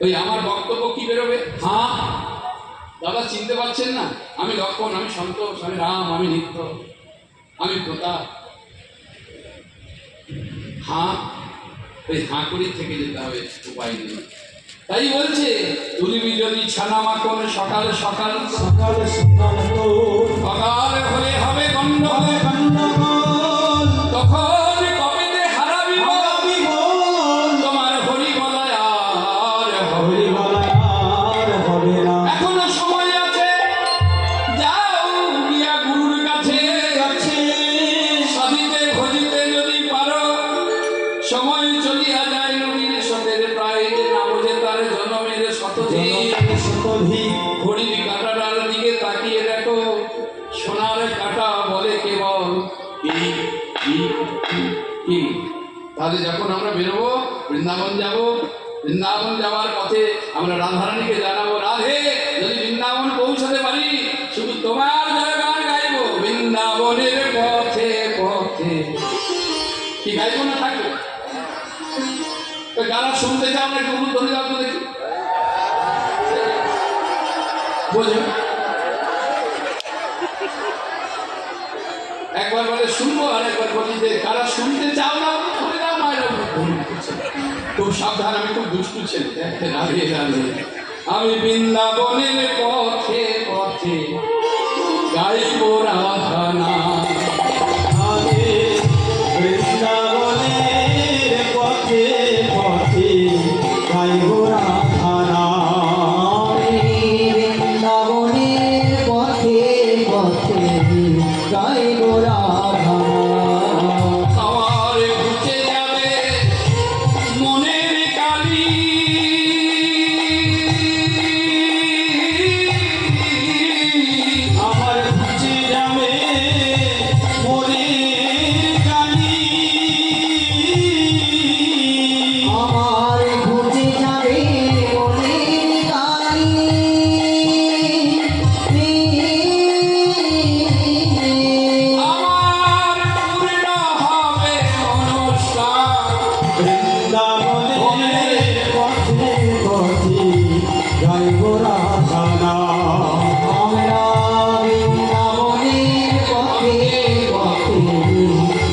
ওই আমার বক্তব্য কি বেরোবে? হ্যাঁ দাদা চিনতে পারছেন না? আমি লক্ষণ, আমি সন্তোষ, আমি রাম, আমি নিত্য, আমি প্রতাপ। হ্যাঁ, ওই হাঁ করি থেকে যেতে হবে, উপায় নেই। তাই বলছে তুমি যদি ছানা মাখন সকাল সকাল সকালে সকাল সকালে হলে হবে গন্ডগোল, তখন কবিতে হারাবি তোমার হরি বলায় আর হবে না। এখনো সময় আছে, যাও গিয়া গুরুর কাছে, সাধিতে ভজিতে যদি পারো, সময় চলিয়া যায় নদীর স্রোতের প্রায়, না বোঝে তার জনমের শতধিক। ঘড়ির কাঁটাটার দিকে তাকিয়ে দেখো, সোনার কাঁটা বলে কেবল কি। তাহলে যখন আমরা বেরোবো, বৃন্দাবন যাব, বৃন্দাবন যাওয়ার পথে আমরা রাধারানীকে জানাবো, রাধে যদি বৃন্দাবন পৌঁছাতে পারি, শুধু তোমার জয়গান গাইবো, বৃন্দাবনের পথে পথে। কি গাইবো না থাকবো? যারা শুনতে চাও আমরা একটু ধরে যাও তো দেখি, বোঝো? একবার বলে শুনবো, আর একবার বলি যে কারা শুনতে চাও না ধরে যাও মায়ের। খুব সাবধান, আমি খুব দুষ্টু ছেলে। রাধে রাধে। আমি বৃন্দাবনের পথে পথে গাইব রাধা নাম। বৃন্দাবনের পথে পথে গাইব রাধা নাম। বৃন্দাবনের পথে পথে গাইব রাধা নাম। আমার ঘুচে যাবে মনের কালি, আমার ঘুচে যাবে মনের কালি। আমার ঘুচে যাবে মনের কালি। আমার পূর্ণ হবে মনস্কার। বৃন্দাবনের পথে পথে গাইব রাধা নাম। আমরা বৃন্দাবনের পথে পথে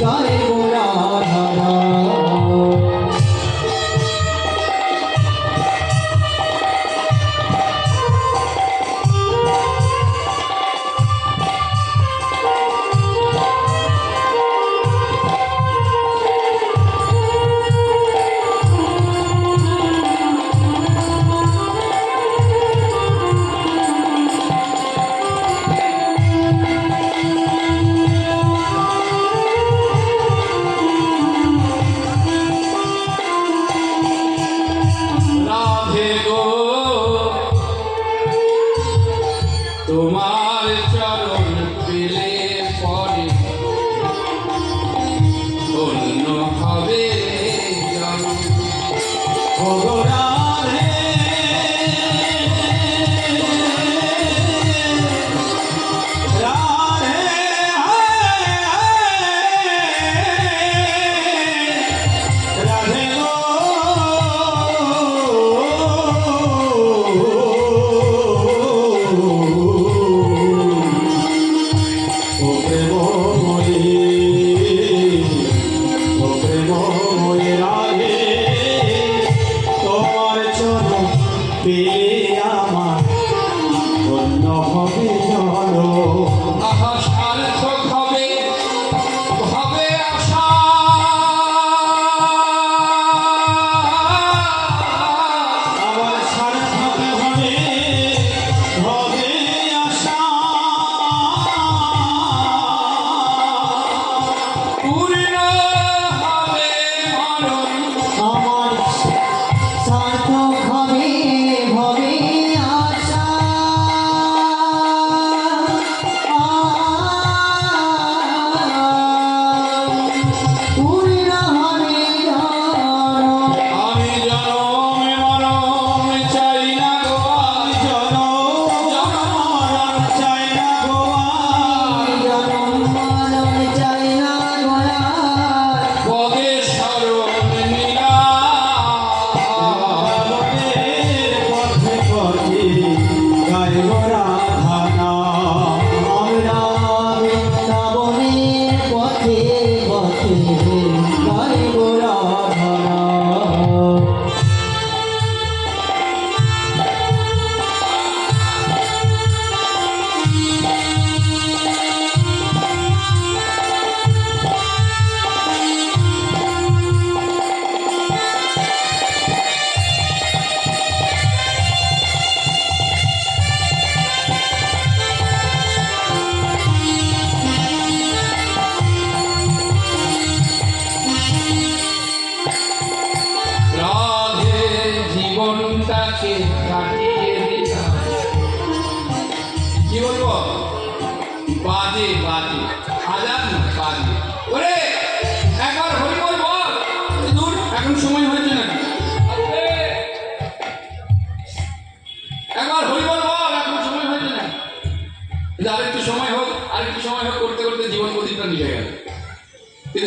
গাইব রাধা নাম। রাধে গো তোমার চরণ পেলে পরে অন্য হবে জন। ও রাধে রাধে রাধে গো ও প্রেমময়ী, ও প্রেমময়ী রাধে, তোমার চরণ পেলে আমার ধন্য হবে জন। আহা সার্থক হবে হবে আশা, আবার সার্থক হবে হবে আশা। পূর্ণ হবে মরণ। আমার সার্থক হবে হবে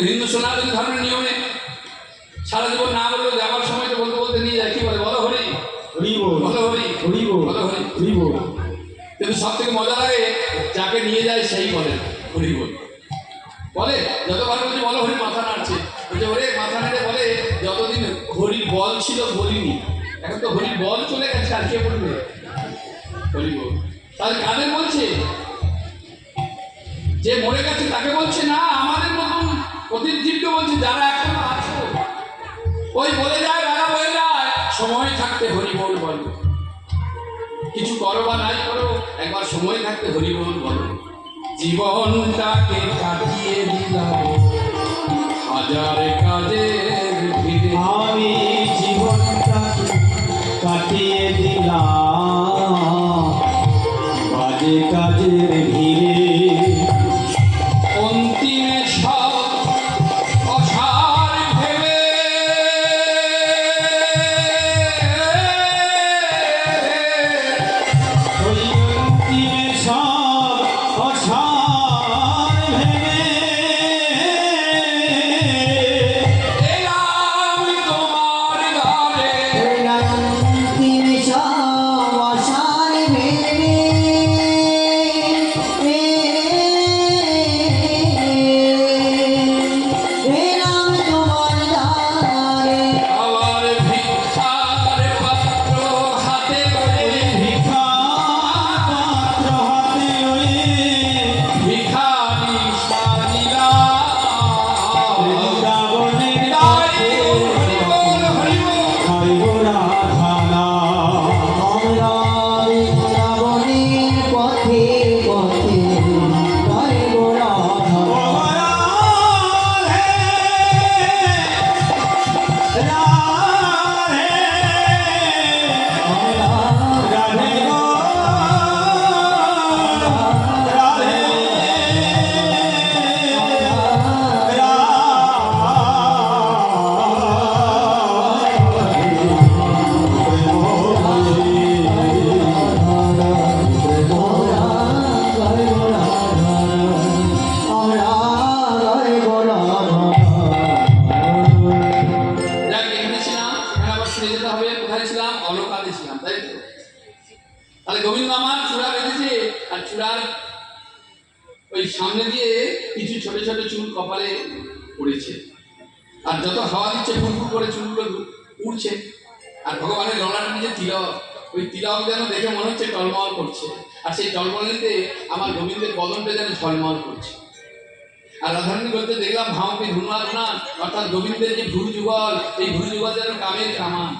হিন্দু সনাতন ধর্মের নিয়মে সারা জীবন না বললেও যাবার সময় তো বলতে বলতে নিয়ে যায়, কি বলে, বলো হরি, হরি বল, বলো হরি, হরি বল, বলো হরি। হরি বল। কিন্তু সব থেকে মজা লাগে যাকে নিয়ে যায় সেই বলে হরি বল, বলে যতবার বলছে বলো হরি, মাথা নাড়ছে, বলছে ওরে মাথা নেড়ে বলে যতদিন হরির বল ছিল বলিনি, এখন তো হরির বল চলে গেছে, আর কে বলবে হরি বল। তাহলে কাদের বলছে? যে মরে গেছে তাকে বলছে না, আমাদের মতন অতিথিকে বলছে যারা এখনো আছো। ওই বলে যায়, বেলা বলে যায়, সময় থাকতে হরি বল বলো, কিছু করো বা নাই করো, একবার সময় থাকতে হরি বল বলো। জীবনটাকে কাটিয়ে দিলাম হাজার কাজের ভিড়ে, আমি জীবনটাকে কাটিয়ে দিলাম বাজে কাজের ভিড়ে। অন্তিমে সব অসার ভেবে ওই অন্তিমে সব অসার ভেবে এলাম তোমার ঘরে। আবার ভিক্ষার পাত্র হাতে করে, ভিক্ষা পাত্র হাতে লয়ে ভিখারি সাজিলাম। বৃন্দাবনের তাই পথে হরি বল, হরি বল। খাইব রাধানা। যাক, এখানে ছিলাম, এখানে আবার ফিরে যেতে হবে। কোথায় ছিলাম? অলকালে ছিলাম, তাই তো? তাহলে গোবিন্দ আমার চূড়া বেঁধেছে, আর চূড়ার ওই সামনে দিয়ে কিছু ছোট ছোট চুল কপালে পড়েছে, আর যত হাওয়া দিচ্ছে ফুরফুর করে চুলগুলো উড়ছে। আর ভগবানের গলার নিচে তিলক, ওই তিলক যেন দেখে মনে হচ্ছে টলমল করছে, আর সেই টলমলিতে আমার গোবিন্দের বদনটা যেন ঝলমল করছে। আর রাধারানী বলতে দেখলাম ভাঁওকে ধুনা ধুনা, অর্থাৎ গোবিন্দের যে ভুরু যুগল, এই ভুরু যুগল যেন কামের কামান,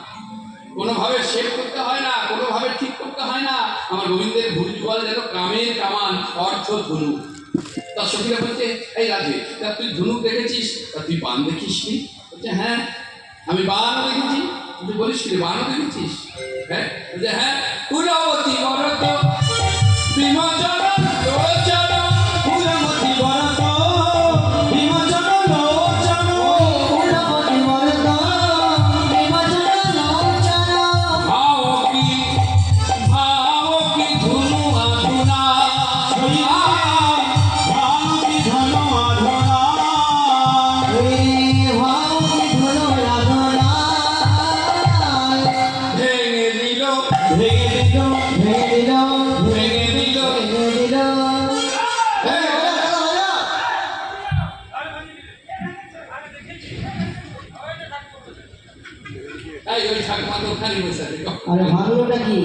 কোনোভাবে শেভ করতে হয় না, কোনোভাবে ঠিক করতে হয় না। আমার গোবিন্দের ভুরু যুগল যেন কামের কামান, অর্থ ধনু। তার সখীরা বলছে, এই রাধে, তা তুই ধনুক দেখেছিস, তা তুই বান দেখিস নি? বলছে হ্যাঁ, আমি বানও দেখেছি। তুই বলিস কি, বানও দেখেছিস? হ্যাঁ, বলছে হ্যাঁ। কুলবতী বরত বিমোচন লোচন, ফুলমতি বরত বিমোচন লোচন, ভাও কি ধুনু আধুনা, ভানুকি ধন আধনা। ভেঙে দিল, ভেঙে দিল ভেঙে দিল। এই ওই ঠাকুমা তো ওখানে বসে আছে। আরে ভাঙলোটা কি?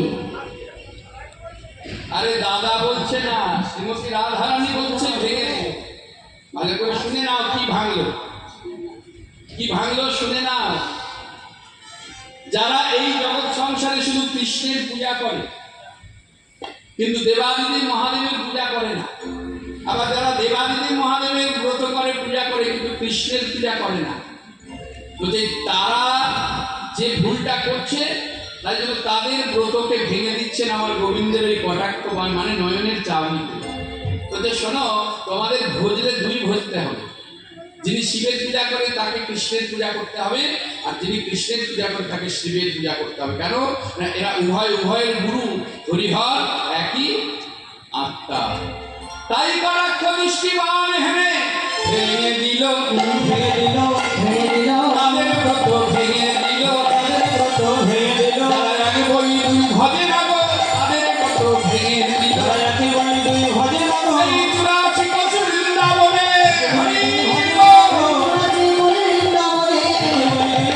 আরে দাদা বলছে না, শ্রীমতী রাধারানী বলছে ভেঙে দিল। ভালো করে শুনে নাও, কি ভাঙলো, কি ভাঙলো শুনে নাও। যারা এই জগৎ সংসারে শুধু কৃষ্ণের পূজা করে, কিন্তু দেবাদিদেব মহাদেবের পূজা করে না, আবার যারা দেবাদিদেব মহাদেবের ব্রত করে, পূজা করে, কিন্তু কৃষ্ণের পূজা করে না, বলছে তারা যে ভুলটা করছে, তাই জন্য তাদের ব্রতকে ভেঙে দিচ্ছেন আমার গোবিন্দের ওই কটাক্ষবান, মানে নয়নের চাউনিতে। বলছে শোনো, তোমাদের ভোজলে দুই ভজতে হবে। যিনি শিবের পূজা করে তাকে কৃষ্ণের পূজা করতে হবে, আর যিনি কৃষ্ণের পূজা করে তাকে শিবের পূজা করতে হবে। কেন না, এরা উভয়ের গুরু, হরিহর একই আত্মা। তাই কটাক্ষ দৃষ্টিবান হেনে ভেঙে দিল ভেঙে দিল তাদের ব্রত ভেঙে দিল তাদের ব্রত ভেঙে দিল যারা এক বই দুই ভজে রাগো তাদের ব্রত ভেঙে দিল যারা একই বই দুই ভজে রাখো এই 84 বছর বৃন্দাবনে হরি বল।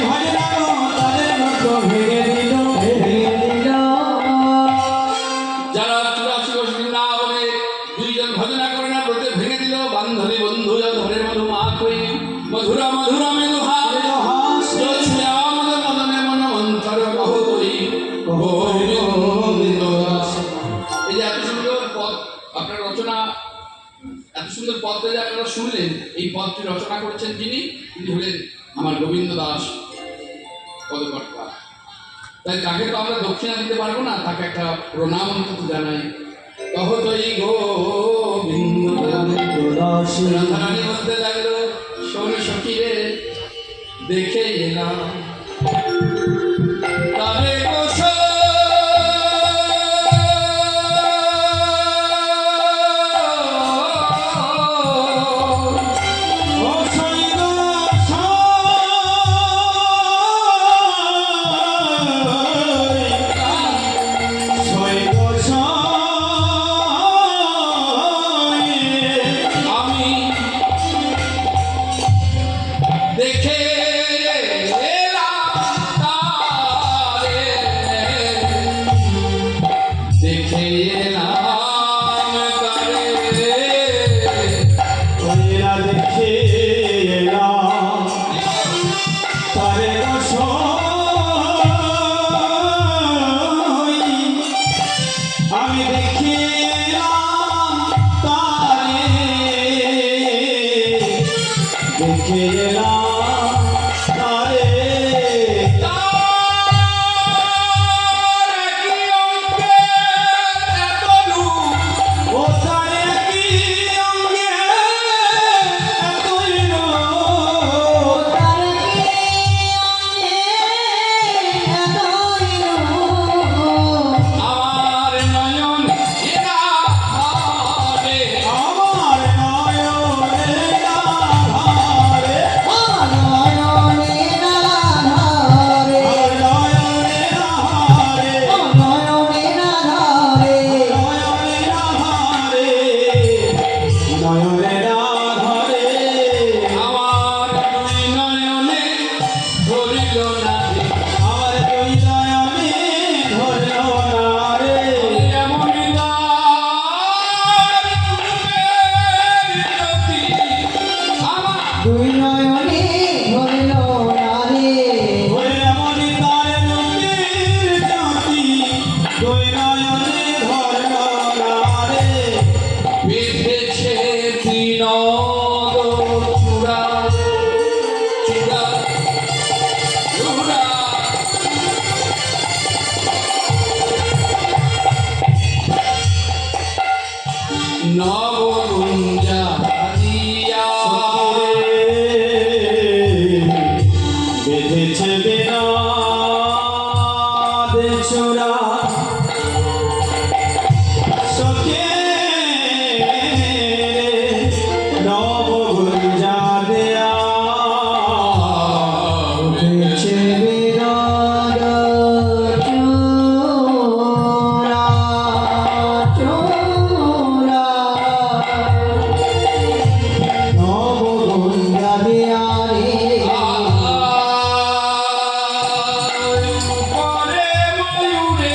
ভজে রাখো তাদের ব্রত ভেঙে দিল যারা 84 বছর বৃন্দাবনে দুইজন ভজনা করে না ব্রতে ভেঙে দিল বান্ধবী বন্ধু ধরে মধু মা কই মধুরা মধুরা মেধু হাস মদনে মন মন্থর কহতই গোবিন্দ দাস। এই যে এত সুন্দর পদ আপনার রচনা, এত সুন্দর পদটা যে আপনারা শুনলেন, এই পদটি রচনা করেছেন যিনি হলেন আমার গোবিন্দ দাস পদকর্তা। তাই তাকে তো আমরা দক্ষিণা দিতে পারবো না, তাকে একটা প্রণাম অন্তত জানাই। কহতই গোবিন্দ দাস। রাধারানী বলতে লাগলো শোন সখী রে দেখে এলাম তারে গোসল ও সৈন্য আমি দেখে এলাম তারে, দেখে এলাম তারে। ওরা দেখে এলাম তারে রসই আমি দেখে এলাম তারে দেখে এলাম তারে তার কি অঙ্গে এত রূপ, ও তারে কি অঙ্গে এতই রূপ আমার নয়ন এরা ধরে। আমার নয়নে আধারে আমার নয়নে আধারে নয়নের আধারে আমার দুই নয়নে ধরিল না রে। আমার দুই নয়নে ধরল না রে এমন দ্বার রূপের জ্যোতি আমার দুই নয়নে ধরল না রে ওরে এমন তার নদীর জ্যোতি দুই নয়নে ধরল না রে বেঁধেছে তৃণদ চূড়া চূড়া চূড়া। নবগুঞ্জা দিয়া বেঁধেছে বিনাদ চূড়া সখে নবগুঞ্জা দেয়া বেছে বিরাট চূড়া চূড়া নবগুঞ্জা দিয়া রে উপরে ময়ূরে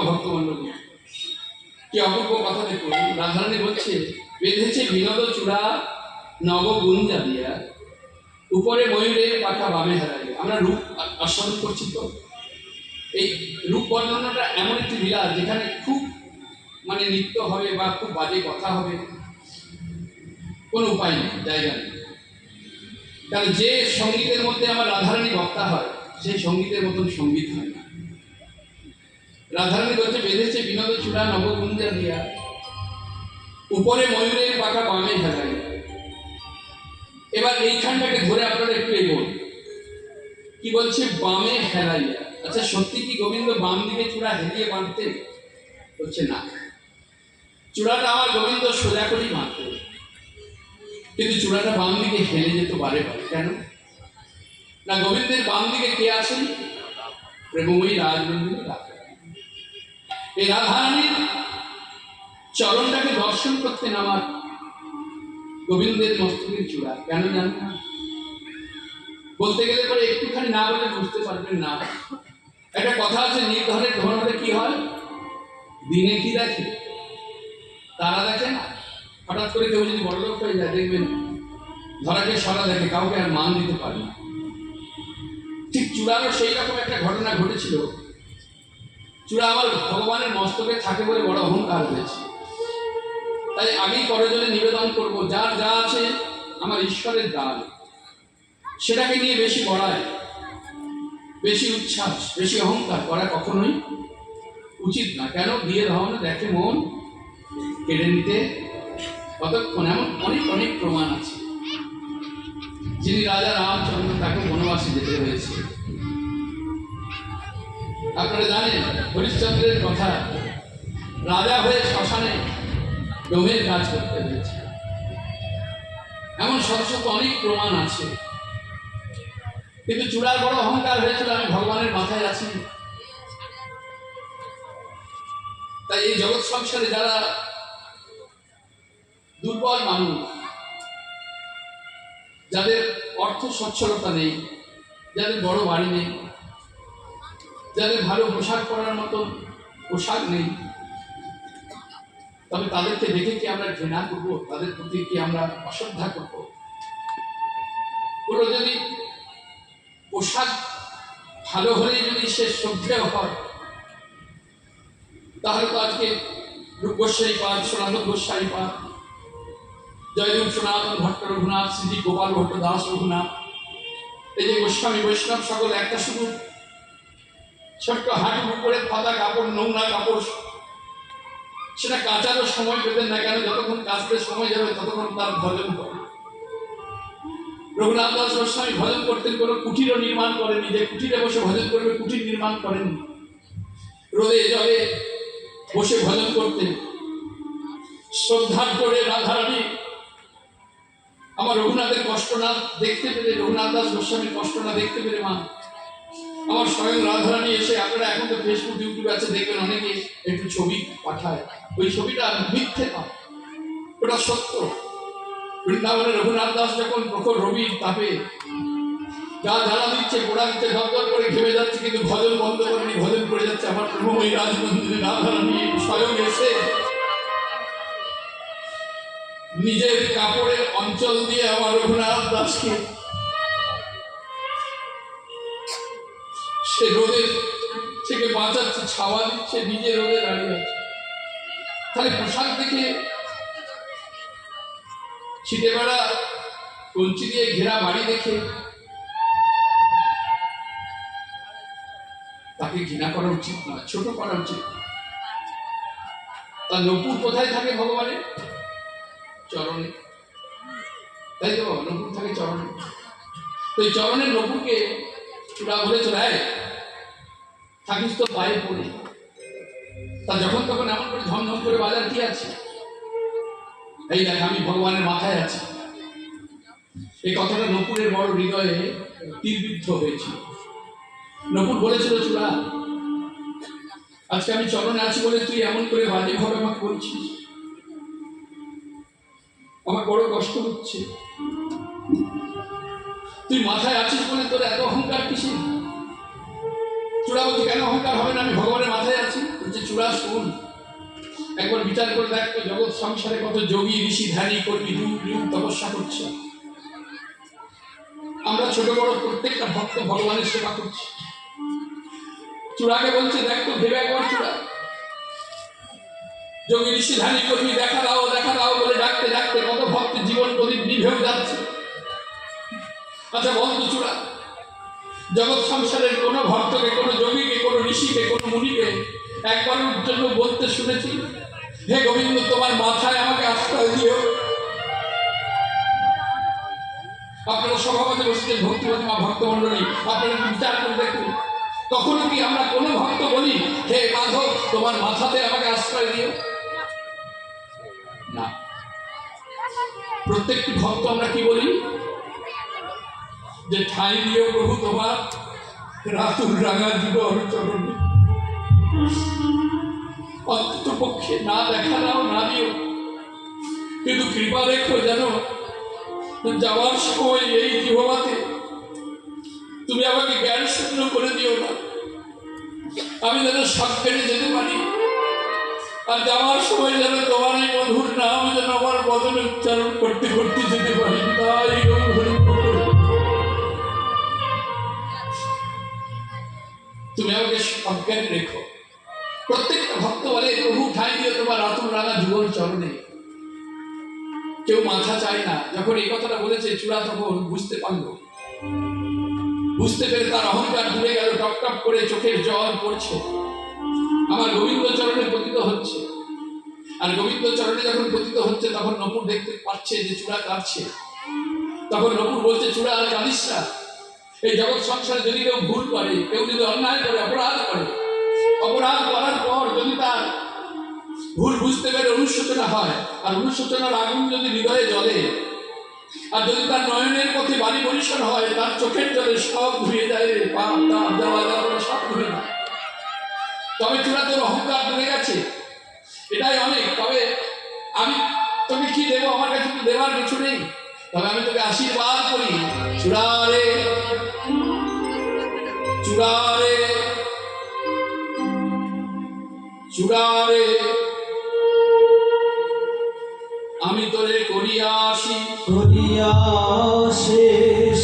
ভক্তমণ্ডলী, কি অপূর্ব কথা দেখুন। রাধারানী বলছে, বেঁধেছে বিনোদ চূড়া নবগুঞ্জা দিয়া, উপরে ময়ূরের পাখা বামে হারাইয়া। আমরা রূপ আস্বাদন করছি তো। এই রূপ বর্ণনাটা এমন একটি লীলা যেখানে খুব মানে নৃত্য হবে বা খুব বাজে কথা হবে, কোনো উপায় নেই, জায়গা নেই। কারণ যে সঙ্গীতের মধ্যে আমার রাধারানী বক্তা হয়, সেই সঙ্গীতের মতন সঙ্গীত হয় না। রাধারানী বলছে, বেঁধেছে বিনোদ চূড়া নবগুঞ্জা দিয়া, উপরে ময়ূরের পাখা বামে হেলাইয়া। এবার এইখানটাকে ধরে আপনারা একটু এগোন। কি বলছে? বামে হেলাইয়া। আচ্ছা, সত্যি কি গোবিন্দ বাম দিকে চূড়া হেলিয়ে বাঁধতেন? বলছে না, চূড়াটা আমার গোবিন্দ সোজা করেই বাঁধতেন, কিন্তু চূড়াটা বাম দিকে হেলে যেত বারে বারে। কেন না? গোবিন্দের বাম দিকে কে আছেন? প্রেমময়ী রাজনন্দিনী রাধা। এই রাধারানীর চরণটাকে দর্শন করতেন আমার গোবিন্দের মস্তকের চূড়া। কেন জানেন না? বলতে গেলে পরে একটুখানি না বলে বুঝতে পারবেন না। একটা কথা আছে, নির্ধনের ধন হলে কি হয়? দিনে কি দেখে? তারা দেখে না। হঠাৎ করে কেউ যদি বড়লোক হয়ে যায়, দেখবেন ধরাকে সরা দেখে, কাউকে আর মান দিতে পারে না। ঠিক চূড়ারও সেই রকম একটা ঘটনা ঘটেছিল। চূড়া আমার ভগবানের মস্তকে থাকে বলে বড় অহংকার হয়েছে, তাই আগেই করজনে নিবেদন করব, যার যা আছে আমার ঈশ্বরের দান, সেটাকে নিয়ে বেশি বড়ায়, বেশি উচ্ছ্বাস, বেশি অহংকার করা কখনোই উচিত না। কেন? দিয়ে ধারণা দেখে মন কেড়ে নিতে কতক্ষণ। এমন অনেক অনেক প্রমাণ আছে। যিনি রাজা রামচন্দ্র, তাকে বনবাসে যেতে হয়েছে। আপনারা জানেন হরিশ্চন্দ্রের কথা, রাজা হয়ে শ্মশানে ডোমের কাজ করতে হয়েছে। এমন শত শত অনেক প্রমাণ আছে। কিন্তু চূড়ার বড় অহংকার হয়েছিল, আমি ভগবানের মাথায় আছি। তাই এই জগৎ সংসারে যারা দুর্বল মানুষ, যাদের অর্থ সচ্ছলতা নেই, যাদের বড় বাড়ি নেই, যাদের ভালো পোশাক পরার মতো পোশাক নেই, তবে তাদেরকে দেখে কি আমরা ঘৃণা করবো? তাদের প্রতি কি আমরা অশ্রদ্ধা করবো? পুরো যদি পোশাক ভালো হলেই যদি সে শ্রদ্ধেয় হয়, তাহলে তো আজকে রূপ গোস্বাই পাঠ, সনাতন গোস্বাই পাঠ, জয়দেব সনাতন ভট্ট রঘুনাথ, শ্রী গোপাল ভট্ট দাস রঘুনাথ, এই যে গোস্বামী বৈষ্ণব সকল একটা শুধু ছোট্ট হাঁটুর উপরে পাতা কাপড়, নোংরা কাপড়, সেটা কাচারও সময় পেতেন না। কেন? যতক্ষণ কাচতে সময় যাবে ততক্ষণ তার ভজন করে। রঘুনাথ দাস গোস্বামী ভজন করতেন, কোনো কুটিরও নির্মাণ করেনি যে কুটিরে বসে ভজন করবে, কুটির নির্মাণ করেননি। রোদে জলে বসে ভজন করতেন। শ্রদ্ধার করে রাধারানী আমার রঘুনাথের কষ্ট না দেখতে পেরে, রঘুনাথ দাস গোস্বামীর কষ্ট না দেখতে পেরে, মা আমার স্বয়ং রাধারানী এসে, আপনারা এখন তো ফেসবুক ইউটিউবে আছে, দেখবেন অনেকে একটু ছবি পাঠায়, ওই ছবিটা মিথ্যে নয়, ওটা সত্য। বৃন্দাবনের রঘুনাথ দাস যখন প্রখর রবির তাপে যা জ্বালা দিচ্ছে, পোড়া দিচ্ছে, দরদর করে ঘেমে যাচ্ছে, কিন্তু ভজন বন্ধ করেনি, ভজন করে যাচ্ছে। আমার প্রেমময়ী রাজমন্দিরে রাধারানী স্বয়ং এসে নিজের কাপড়ের অঞ্চল দিয়ে আমার রঘুনাথ দাসকে সে রোদের থেকে বাঁচাচ্ছে, ছাওয়া দিচ্ছে, নিজে রোদে দাঁড়িয়ে আছে। তাহলে পোশাক দেখে, ছিটে বেড়া কঞ্চি দিয়ে ঘেরা বাড়ি দেখে তাকে ঘৃণা করা উচিত নয়, ছোট করা উচিত। তার নপুর কোথায় থাকে? ভগবানের চরণে, তাই তো? নপুর থাকে চরণে। তো এই চরণের নপুরকে চূড়া বলে চড়ায়, থাকিস তো পায়ে পড়ে। তা যখন তখন এমন করে ঝমঝম করে বাজার কি আছে? এই দেখ, আমি ভগবানের মাথায় আছি। এই কথাটা নপুরের বড় হৃদয়ে তীরবিদ্ধ হয়েছিল। নপুর বলেছিল, চূড়া, আজকে আমি চরণে আছি বলে তুই এমন করে বাজে ভাবে আমাকে বলছিস, আমার বড় কষ্ট হচ্ছে। তুই মাথায় আছিস বলে তোর এত অহংকার কিসে? চূড়া বলছে, কেন অহংকার হবে না? আমি ভগবানের মাথায় আছি। বলছে, চূড়া শুন, একবার বিচার করে দেখ তো, জগৎ সংসারে কত যোগী ঋষি ধ্যানী কর্মী যুগ যুগ তপস্যা করছে, আমরা ছোট বড় প্রত্যেকটা ভক্ত ভগবানের সেবা করছি। চূড়াকে বলছে দেখ তো, ভেবে একবার চূড়া, যোগী ঋষি ধ্যানী কর্মী দেখা দাও বলে ডাকতে ডাকতে কত ভক্তের জীবন প্রদীপ নিভেও যাচ্ছে। আচ্ছা বলতো চূড়া, জগৎ সংসারের কোন ভক্তকে, কোন যোগীকে, কোন ঋষিকে, কোন মুনিকে একবারের জন্য বলতে শুনেছি, হে গোবিন্দ তোমার মাথায় আমাকে আশ্রয় দিও? আপনারা সভাপতি বসছেন, ভক্তিপতি মা ভক্তমন্ডলী, আপনারা বিচার করে দেখুন, কখনো কি আমরা কোন ভক্ত বলি হে মাধব তোমার মাথাতে আমাকে আশ্রয় দিও? না, প্রত্যেকটি ভক্ত আমরা কি বলি, যে ঠাই দিও প্রভু তোমার রাতুল রাঙা জীবন চরণে, অন্তত পক্ষে না দেখা দাও, না দিও, কিন্তু কৃপা রেখো যেন যাওয়ার সময় এই জীবমাতে তুমি আমাকে জ্ঞান শূন্য করে দিও না, আমি যেন সব কেটে যেতে পারি, আর যাওয়ার সময় যেন তোমার এই মধুর নাম যেন আমার বদনে উচ্চারণ করতে করতে যেতে পারি। তাই তুমি আমাকে অজ্ঞান রেখো। প্রত্যেকটা ভক্ত বলে প্রভু ঠাই দিও তোমার রাতুল রাঙা জীবন চরণে। কেউ মাথা চায় না। যখন এই কথাটা বলেছে চূড়া তখন বুঝতে পারলো, বুঝতে পেরে তার অহংকার দূরে গেল, টপ টপ করে চোখের জল পড়ছে, আমার গোবিন্দ চরণে পতিত হচ্ছে। আর গোবিন্দ চরণে যখন পতিত হচ্ছে তখন নপুর দেখতে পাচ্ছে যে চূড়া কাঁদছে। তখন নপুর বলছে চূড়া আর কাঁদিস না, এই জগৎ সংসারে যদি কেউ ভুল করে, কেউ যদি অন্যায় করে, অপরাধ করে, অপরাধ করার পর যদি তার ভুল বুঝতে পেরে অনুশোচনা হয়, আর অনুশোচনার আগুন যদি হৃদয়ে জ্বলে, আর যদি তার নয়নের পথে বাড়ি পরিসর হয়, তার চোখের জলে সব ধুয়ে যায়, পাপ তাপ দেওয়া দেওয়া সব ধুয়ে যায়। তবে চূড়া তোর অহংকার ধরে গেছে, এটাই অনেক। তবে আমি তোকে কি দেবো, আমার কাছে তো দেওয়ার কিছু নেই, তবে আমি তোকে আশীর্বাদ করি, চূড়ারে চূড়ারে চূড়ারে আমি তোরে করিয়া শেষ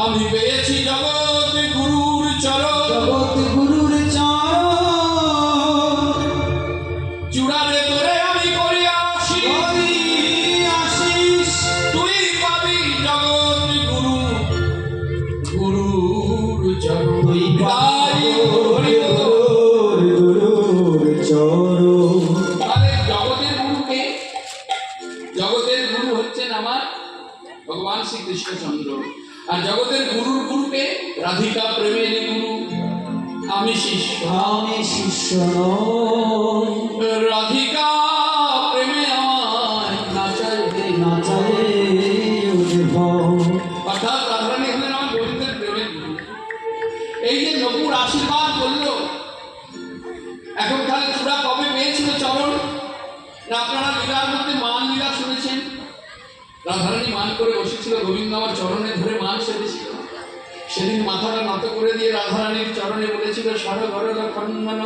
আমি পেয়েছি জগৎ গুরুর চরণ, জগৎ গুরুর চরণ, চূড়ারে তোরে আমি করিয়া আশিস তুই পাবি জগৎ গুরুর চরণ। তুই তাই হরি বল। গুরুর চরণ। তাহলে জগতের গুরুকে, জগতের গুরু হচ্ছেন আমার ভগবান শ্রীকৃষ্ণচন্দ্র, আর জগতের গুরুর গুরুকে রাধিকা প্রেমের গুরু আমি শিষ্য। আমি শিষ্য নই, রাধিকা প্রেমে আমায় নাচাইতে নাচালে উঠব। অর্থাৎ রাধারানী হলেন আমার গোবিন্দের প্রেমের গুরু। এই যে নপুর আশীর্বাদ করলো, এখন তাহলে চূড়া কবে পেয়েছিল চরণ? না আপনারা লীলার মধ্যে মান লীলা শুনেছেন, রাধারানী মান করে বসেছিল, গোবিন্দ আমার চরণে ধরে মান সেরেছিল। সেদিন মাথাটা নত করে দিয়ে রাধারানীর চরণে বলেছিল সরগরল খণ্ডন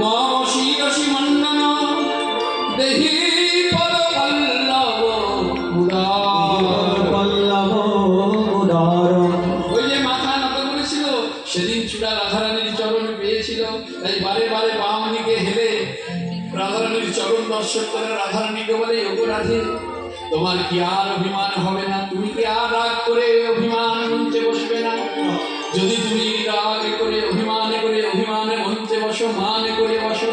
মম শিরসি মণ্ডন দেহি পদ পল্লব পল্লব উদারণ। ওই যে মাথা নত করেছিল, সেদিন চূড়া রাধারানীর চরণে পেয়েছিল। তাই বারে বারে বামদিকে হেলে রাধারানীর চরণ দর্শন করে রাধারানীকে বলে ওগো রাধে, তোমার কি আর অভিমান হবে না? তুমি কি আর রাগ করে অভিমান মঞ্চে বসবে না? যদি তুমি রাগ করে অভিমানে মঞ্চে বসো, মানে করে বসো,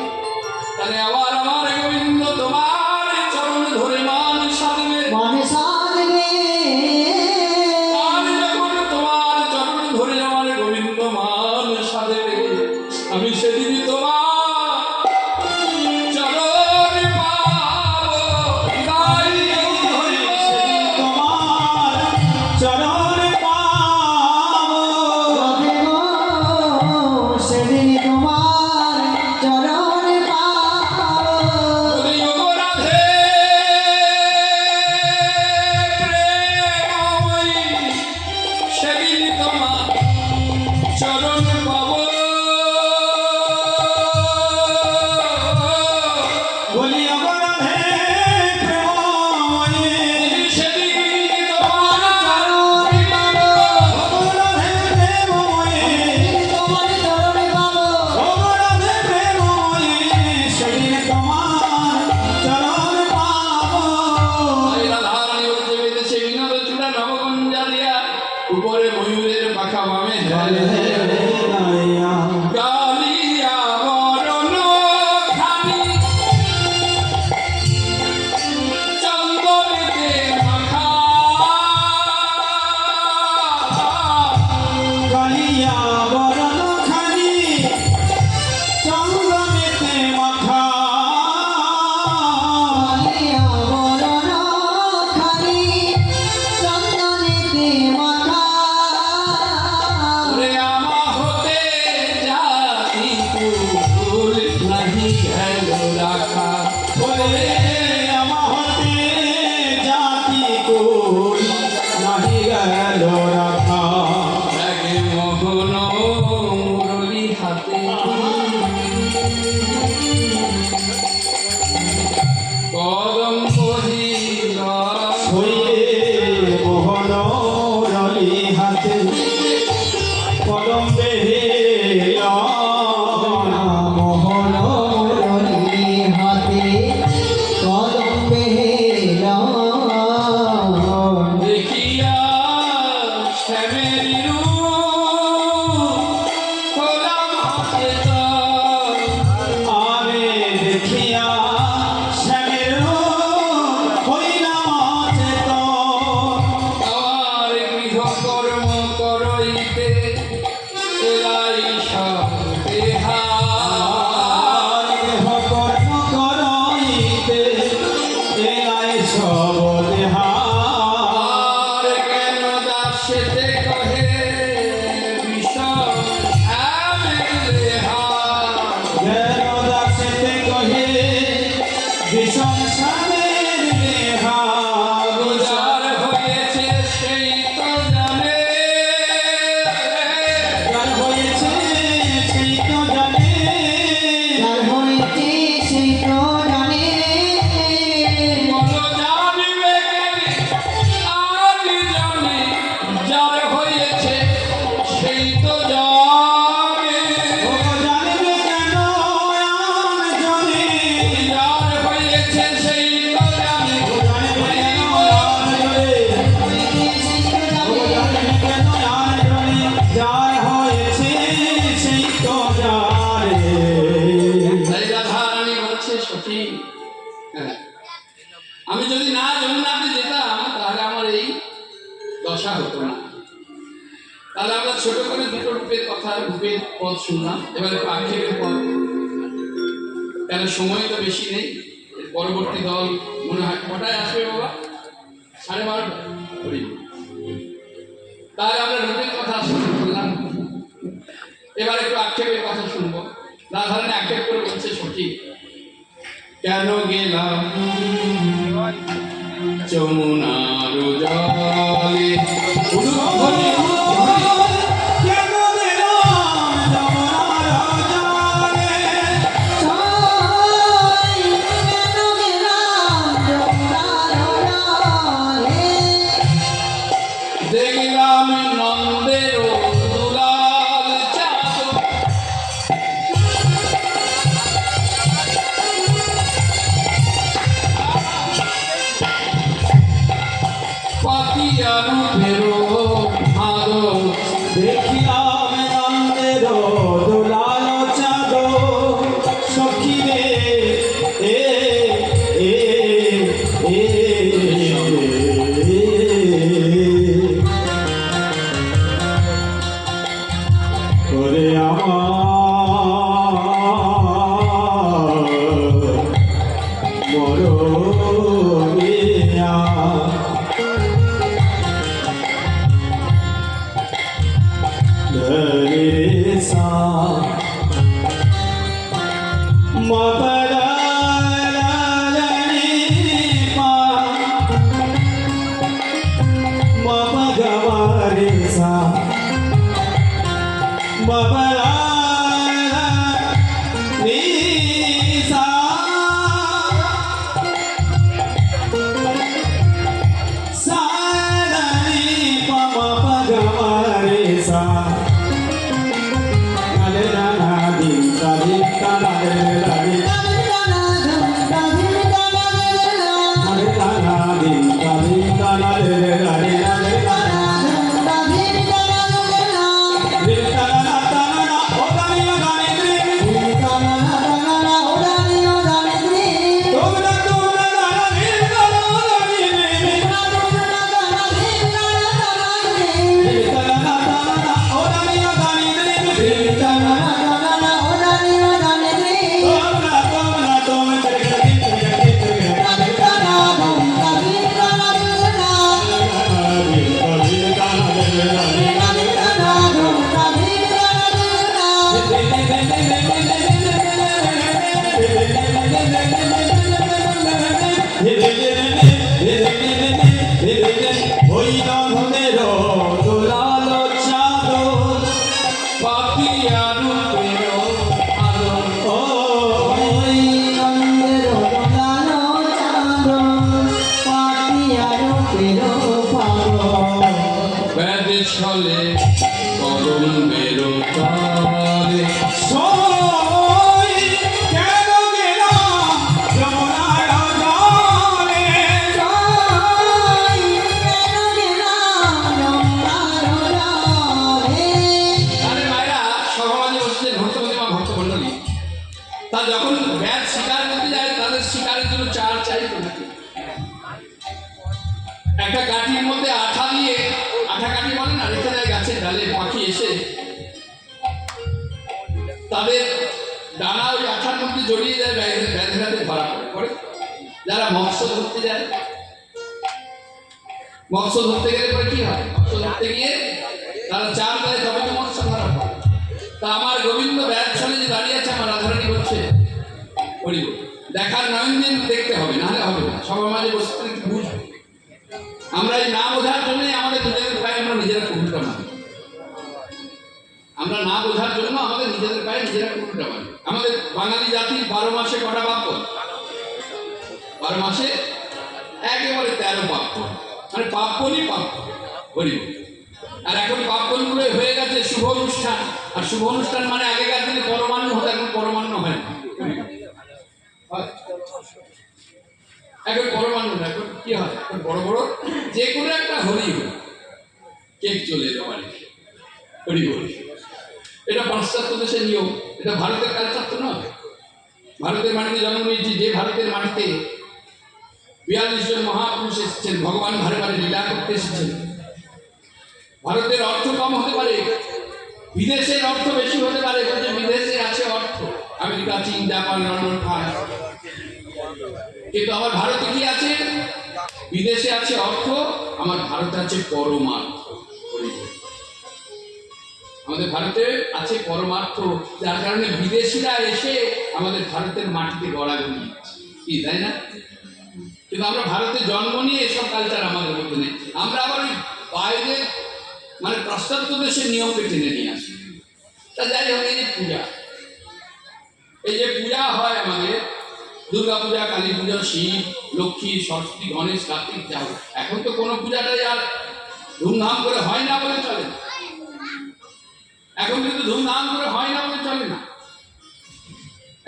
তাহলে আবার আমার গোবিন্দ তোমার চরণ ধরে মান সাধবে। মানে সাধবে আর যখন তোমার চরণ ধরে আমার গোবিন্দ মান সাধবে, আমি সেদিন তোমার চরণ পাবো। তাই হরি বল। তোমার চরণ পাবো, সেদিন তোমার চরণ পাবো। বলি ওগো রাধে প্রেমময়ী, সেদিন তোমার চরণ পাবো। আমাহতে জাতি কুল নাহি গেল রাখা লাগে মোহন মুরলি হাতে কদম পহিল হইলে মোহন রলি হাতে কলম বেহিল মোহন মুরলি হাতে কদম বেহেলাম দেখিয়া শ্যামের রূপ হলাম অচেতন। আমি দেখিয়া শ্যামের রূপ হইলাম অচেতন আমার গৃহকর্ম করইতে এলাই সব দেহা আর দেহ কর্ম করইতে এলাই সব দেহা আর কেন দাসেতে কহে বিষম শ্যামের দেহা জ্ঞান দাসেতে কহে ভীষণ স্বামীর দেহা যার হয়েছে সেই তো জানে যার হয়েছে সেই তো জানে যার হয়েছে সেই তো জানে বলো জানিবে কেনে আমি জানি যার হয়েছে সেই তো জানে ও জানবে কেন আমি জানি যার হয়েছে সেই তো জানে ও জানবে কেন আমি জানি যার হয়েছে সেই তো জানে তাই রাধা রানী বলছে সখী হ্যাঁ, আমি যদি না যমুনাতে যেতাম তাহলে আমার এই দশা হতো না। তাহলে আমরা ছোট করে দুটো রূপের কথা রূপের পদ শুনলাম, এবারে আক্ষেপের পদ। কেন সময় তো বেশি নেই, এর পরবর্তী দল মনে হয় কটায় আসবে বাবা? 12:30 করি। তাহলে আমরা রূপের কথা শুনে বললাম, এবার একটু আক্ষেপের কথা শুনবো। রাধারানী আক্ষেপ করে বলছে সঠিক কেন গেলাম যমুনার জলে উলুধ্বনি, কেন দিলাম যমুনার জলে তাই কেন গেলাম যমুনার জলে দেখলাম নন্দের দুলাল চাঁদ পাতিয়ারু ফেরো ভালো দেখিলাম নন্দের দুলাল চাঁদ সখী রে এ এ এ করে আমার মরমিয়া রে সা মবরানি মা মবগমারে সা মবরানি সা সানি মবগমারে সা কালে না দিন কালে কালে তা যখন ব্যাট শিকার করতে যায় তাদের শিকারের জন্য চার চাই তো নাকি? একটা কাঠির মধ্যে আঠা দিয়ে, আঠা কাঠি বলে না, রেখে দেয় গাছের ডালে, পাখি এসে তাদের ডানা ওই আঠার মধ্যে জড়িয়ে দেয়, ব্যাধরাতে ধরা পড়ে। যারা মৎস্য ধরতে যায়, মৎস্য ধরতে গেলে পরে কি হয়? মৎস্য ধরতে গিয়ে তারা চার দেয়, তবে তো মৎস্য ধরা পড়ে। তা আমার গোবিন্দ ব্যাটছলে যে দাঁড়িয়ে আছে, আমার রাধারানী বলছে বলিব দেখার নয়ন দিন দেখতে হবে, নাহলে হবে না। সবার মাঝে বসে একটু বুঝবো। আমরা এই না বোঝার জন্য আমাদের নিজেদের পায়ে আমরা নিজেরা কুকুরটা মারি। আমরা না বোঝার জন্য আমাদের নিজেদের পায়ে নিজেরা কুকুরটা মারি। আমাদের বাঙালি জাতির 12 মাসে কটা পাপ পড়ে? 12 মাসে একেবারে 13 পাপ পড়ে, মানে পাপ বলি পাপ বলিব। আর এখন পাপ বলিগুলো হয়ে গেছে শুভ অনুষ্ঠান। আর শুভ অনুষ্ঠান মানে আগেকার দিনে পরমান্ন হতো, এখন পরমান্ন হয় না। এখন পরমান্ন না, এখন কি হয়? এখন বড় বড় যে কোনো একটা হরি কেক চলে এলো বাড়িতে, হরি হরি। এটা পাশ্চাত্য দেশের নিয়ম, এটা ভারতের কালচার তো নয়। ভারতের মাটিতে জন্ম নিয়েছি, যে ভারতের মাটিতে 42 জন মহাপুরুষ এসেছেন, ভগবান ঘরে ঘরে লীলা করতে এসেছেন। ভারতের অর্থ কম হতে পারে, বিদেশের অর্থ বেশি হতে পারে, কিন্তু বিদেশে আছে অর্থ, আমেরিকা, চীন, জাপান, লন্ডন, ফ্রান্স। কিন্তু আমার ভারতে কি আছে? বিদেশে আছে অর্থ, আমার ভারতে আছে পরমার্থ। আমাদের ভারতে আছে পরমার্থ, যার কারণে বিদেশিরা এসে আমাদের ভারতের মাটিতে গড়াগড়ি কি, তাই না? কিন্তু আমরা ভারতে জন্ম নিয়ে এসব কালচার আমাদের মধ্যে নেই। আমরা আবার ওই বাইরের মানে পাশ্চাত্য দেশের নিয়মকে টেনে নিয়ে আসি। তা যাই হোক, এই যে পূজা, এই যে পূজা হয় আমাদের দুর্গা পূজা, কালী পূজা, শিব, লক্ষ্মী, সরস্বতী, গণেশ, কার্তিক, যা হোক, এখন তো কোনো পূজাটাই আর ধুমধাম করে হয় না বলে চলে না। এখন কিন্তু ধুমধাম করে হয় না বলে চলে না,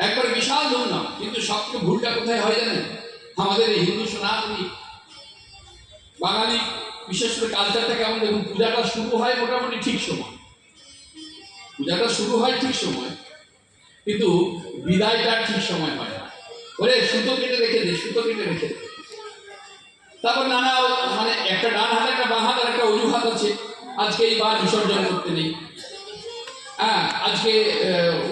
একবার বিশাল ধুমধাম। কিন্তু সবচেয়ে ভুলটা কোথায় হয় জানেন? আমাদের এই হিন্দু সনাতনী বাঙালি বিশেষ করে কালচারটা কেমন দেখুন, পূজাটা শুরু হয় মোটামুটি ঠিক সময়, পূজাটা শুরু হয় ঠিক সময়, কিন্তু বিদায়টা ঠিক সময় হয় না। ওরে সুতো কেটে রেখে দে, সুতো কেটে রেখে দে। তারপর নানা মানে একটা ডান হাত একটা বাঁ হাত আর একটা অজুহাত আছে, আজকে এই বার বিসর্জন করতে নেই, হ্যাঁ আজকে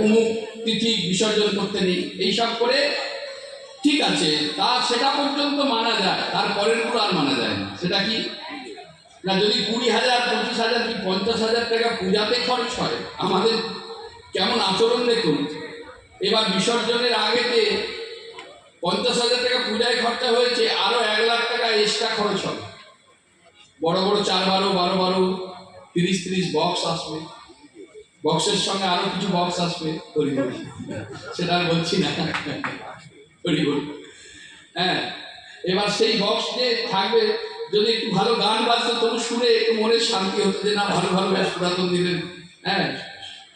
অমুক তিথি বিসর্জন করতে নেই, এইসব করে ঠিক আছে, তা সেটা পর্যন্ত মানা যায়, তারপরের গুলো আর মানা যায় না। সেটা কি না, যদি 20,000, 25,000 কি 50,000 টাকা পূজাতে খরচ হয়, আমাদের কেমন আচরণ দেখুন। এবার বিসর্জনের আগেতে 50,000 টাকা পূজায় খরচা হয়েছে, আরো 1 লাখ টাকা এক্সট্রা খরচ হবে। বড় বড় 4-12, 12-12, 30-30 বক্স আসবে, বক্সের সঙ্গে আরো কিছু বক্স আসবে, সেটা আর বলছি না। হ্যাঁ, এবার সেই বক্স যে থাকবে, যদি একটু ভালো গান বাজতো তবু শুনে একটু মনের শান্তি হতো যে না ভালো ভালো বেশ পুরাতন দিনের, হ্যাঁ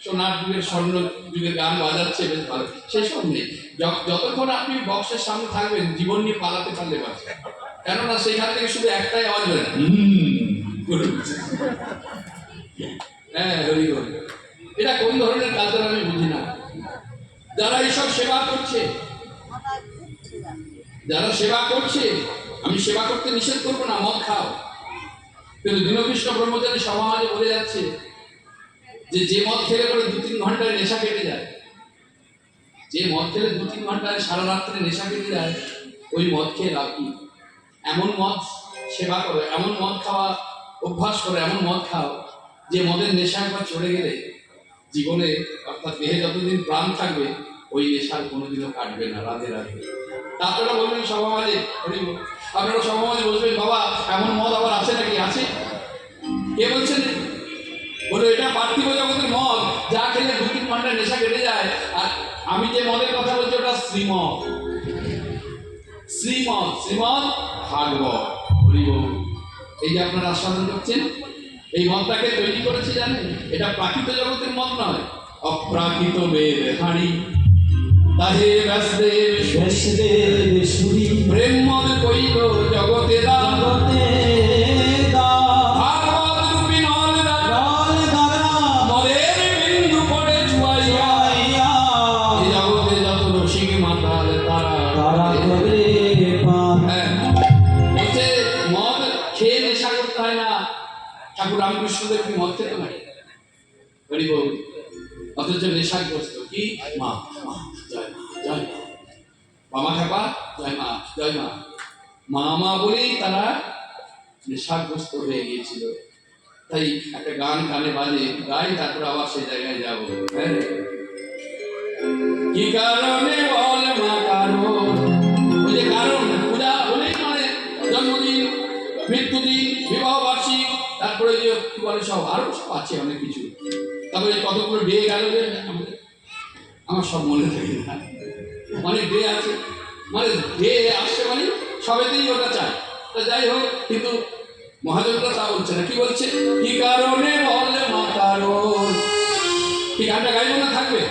সোনার যুগের, স্বর্ণ যুগের গান বাজাচ্ছে, বেশ ভালো। সেসব নেই। যতক্ষণ আপনি বক্সের সামনে থাকবেন, জীবন নিয়ে পালাতে পারলে বাঁচবেন, কেননা সেখান থেকে শুধু একটাই আওয়াজ বের হ্যাঁ হরি হরি। এটা কোন ধরনের কালচার আমি বুঝি না। যারা এইসব সেবা করছে, যারা সেবা করছে, আমি সেবা করতে নিষেধ করবো না, মদ খাও, কিন্তু দীনকৃষ্ণ ব্রহ্মচারী সমাজে বলে যাচ্ছে যে মদ খেলে পরে 2-3 ঘন্টায় নেশা কেটে যায়, যে মদ খেলে 2-3 ঘন্টায় সারা রাত্রে নেশা কেটে যায়, ওই মদ খেয়ে লাভ কি? এমন মদ সেবা করো, এমন মদ খাওয়া অভ্যাস করো, এমন মদ খাও যে মদের নেশা একবার চলে গেলে জীবনে অর্থাৎ দেহে যতদিন প্রাণ থাকবে ওই নেশার কোনোদিনও কাটবে না। রাধে রাধে। আপনারা বলবেন সমাজে, আপনারা সমাজে বলবেন বাবা এমন মদ আবার আছে নাকি? আছে। কে বলছেন? বলো এটা পার্থিব জগতের মদ, যা খেলে 2-3 ঘন্টা নেশা কেটে যায়। আর আমি যে মদের কথা বলছি ওটা শ্রীমদ, শ্রীমদ, শ্রীমদ ভাগবত। এই যে আপনারা আস্বাদন করছেন, এই মদটাকে তৈরি করেছে জানেন? এটা প্রাকৃত জগতের মদ নয়, অপ্রাকৃত বেদ হাঁড়ি তাহে ব্যাসদেব সুরি প্রেম মদ কইল জগতে দান, ভাগবত রূপী নল দান, মদের বিন্দু পড়ে ছুয়াইয়া, এই জগতে যত হরি বল। অথচ নেশাগ্রস্ত কি মা মা জয় মা জয় মা, মামা খাপা জয় মা জয় মা, মা মা বলেই তারা নেশাগ্রস্ত হয়ে গিয়েছিল। তাই একটা গান কানে বাজে, গাই, তারপর আবার সেই জায়গায় যাবো। হ্যাঁ, কি কারণে বল মা কারণ, ওই যে কারণ পূজা হলেই মানে জন্মদিন, মৃত্যুদিন, বিবাহ বার্ষিক, তারপরে যে কি বলে সব আরো সব আছে অনেক কিছু। তারপরে কতগুলো ডে গেল যে আমার সব মনে থাকে না, অনেক ডে আছে, মানে ডে আসছে মানে সবেতেই ওটা চায়। তা যাই হোক, কিন্তু মহাজনরা তা বলছে না। কি বলছে? কি কারণে বলে মা কারণ। কি গানটা গাইব না, থাকবে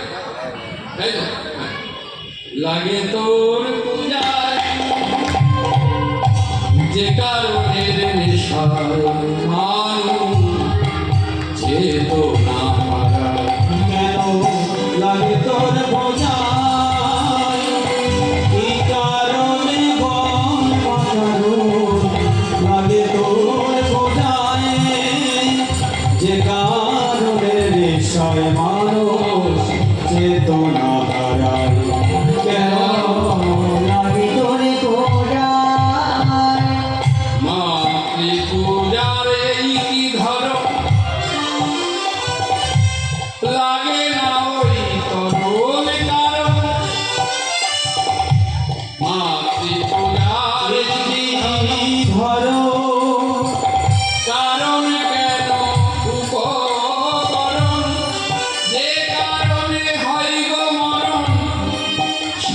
তাই তো? লাগে তোর পূজায় যে কারণে যেত না কেন লাগে তোর বোঝায়, কি কারণে বল মাতারুর লাগে তোর বোঝায়, যে কারণে রেশায় মানুষ চেতনা হারায়। কেন লাগে তোর পূজায়, মাতৃপূজার এই কি ধরো, লাগে না ওই তরল কারণ। মাতৃপূজার এই কি ধরো কারণ কেন উপকরণ, যে কারণে হয় গো মরণ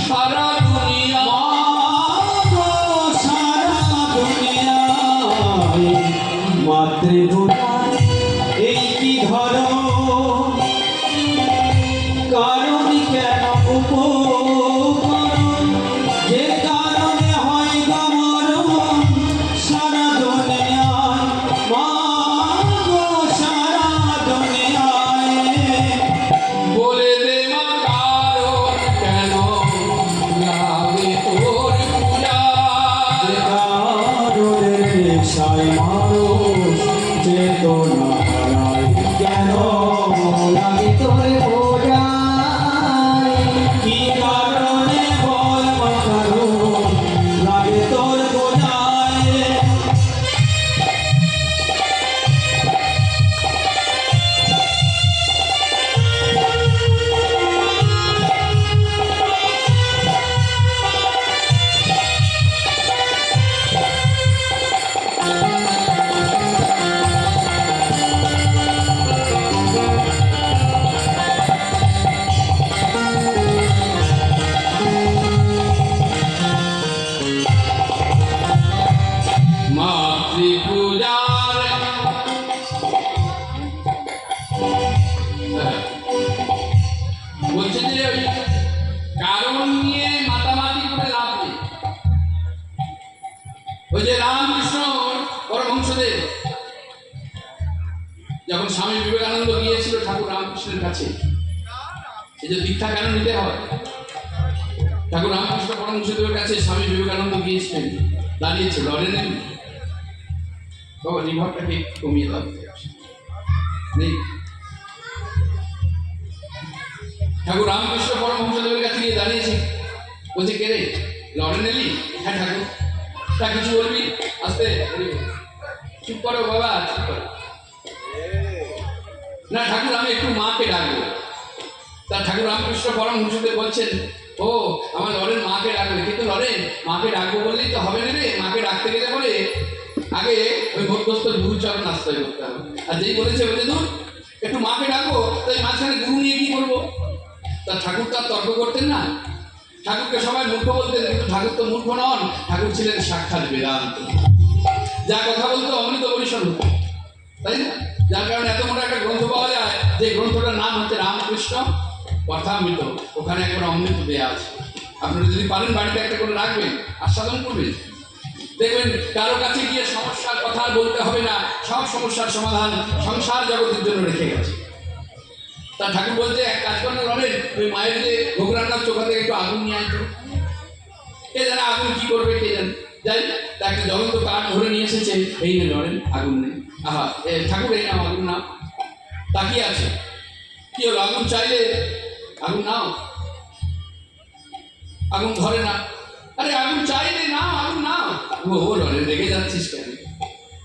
সারা দুনিয়া। সারা দুনিয়ায় মাতৃভূতায় এই কি ধরো, কারণ কেন উপকরণ, যে কারণে হয় গো মরণ সারা দুনিয়ায়। মা গো সারা দুনিয়ায় বলে দে মা কারণ কেন লাগে তোর পূজা। যে কারণে নেশায় মানুষ চেতনা হারায়। কেন লাগে তোর পূজায়, কি কারণে বল মাতারুর লাগে তোর বোঝায়। মাতৃপূজার বলছে যে ওই কারণ নিয়ে মাতামাতি করে লাভ নেই। ওই যে রামকৃষ্ণ পরমহংসদেব যখন স্বামী বিবেকানন্দ গিয়েছিল ঠাকুর রামকৃষ্ণের কাছে, এই যে দীক্ষা কেন নিতে হয়, ঠাকুর রামকৃষ্ণ পরমহংসদেবের কাছে স্বামী বিবেকানন্দ গিয়েছিলেন, দাঁড়িয়েছে, লড়েন বাবা লিভারটাকে কমিয়ে দাও নেই। ঠাকুর রামকৃষ্ণ পরমহংসদেবের কাছে গিয়ে দাঁড়িয়েছে, বলছে কে রে লড়েন এলি? হ্যাঁ ঠাকুর। তা কিছু বলবি? আস্তে, চুপ করো বাবা, চুপ করো। না ঠাকুর আমি একটু মাকে ডাকবো। তা ঠাকুর রামকৃষ্ণ পরমহংসদেব বলছেন, ও আমার লড়েন মাকে ডাকবে, কিন্তু লড়েন মাকে ডাকবো বললেই তো হবে না রে, মাকে ডাকতে গেলে পরে আগে ওই মধ্যস্থ গুরুচরণ আশ্রয় করতে হবে। আর যেই বলেছে বলে দূর একটু মাকে ডাকবো, তাই মাঝখানে গুরু নিয়ে কি করবো? তা ঠাকুর তো আর তর্ক করতেন না, ঠাকুরকে সবাই মূর্খ বলতেন, কিন্তু ঠাকুর তো মূর্খ নন, ঠাকুর ছিলেন সাক্ষাৎ বেদান্ত। যা কথা বলতো অমৃত পরিসর হতো, তাই না? যার কারণে এত মোটা একটা গ্রন্থ পাওয়া যায়, যে গ্রন্থটার নাম হচ্ছে রামকৃষ্ণ কথামৃত। ওখানে এখন অমৃত দেয়া আছে, আপনারা যদি পারেন বাড়িতে একটা করে রাখবেন, আস্বাদন করবেন, দেখবেন কারো কাছে গিয়ে সমস্যার কথা বলতে হবে না, সব সমস্যার সমাধান সংসার জগতের জন্য রেখে গেছে। তা ঠাকুর বলছে এক কাজ করেন লড়েন, ওই মায়ের যে ভোগ রান্নার চোখা থেকে একটু আগুন নিয়ে আসতো। কে জানে আগুন কি করবে, কে জানে। যাই তাকে জ্বলন্ত কাঠ ধরে নিয়ে এসেছে, এই নিয়ে লড়েন, আগুন নেই। আহা ঠাকুর এই নাম আগুন নাম, তাকিয়ে আছে। কি হলো, আগুন চাইলে আগুন নাও, আগুন ধরে না। আরে আগুন চাইলে নাও, আগুন নাও। ও রে, রেগে যাচ্ছিস কেন?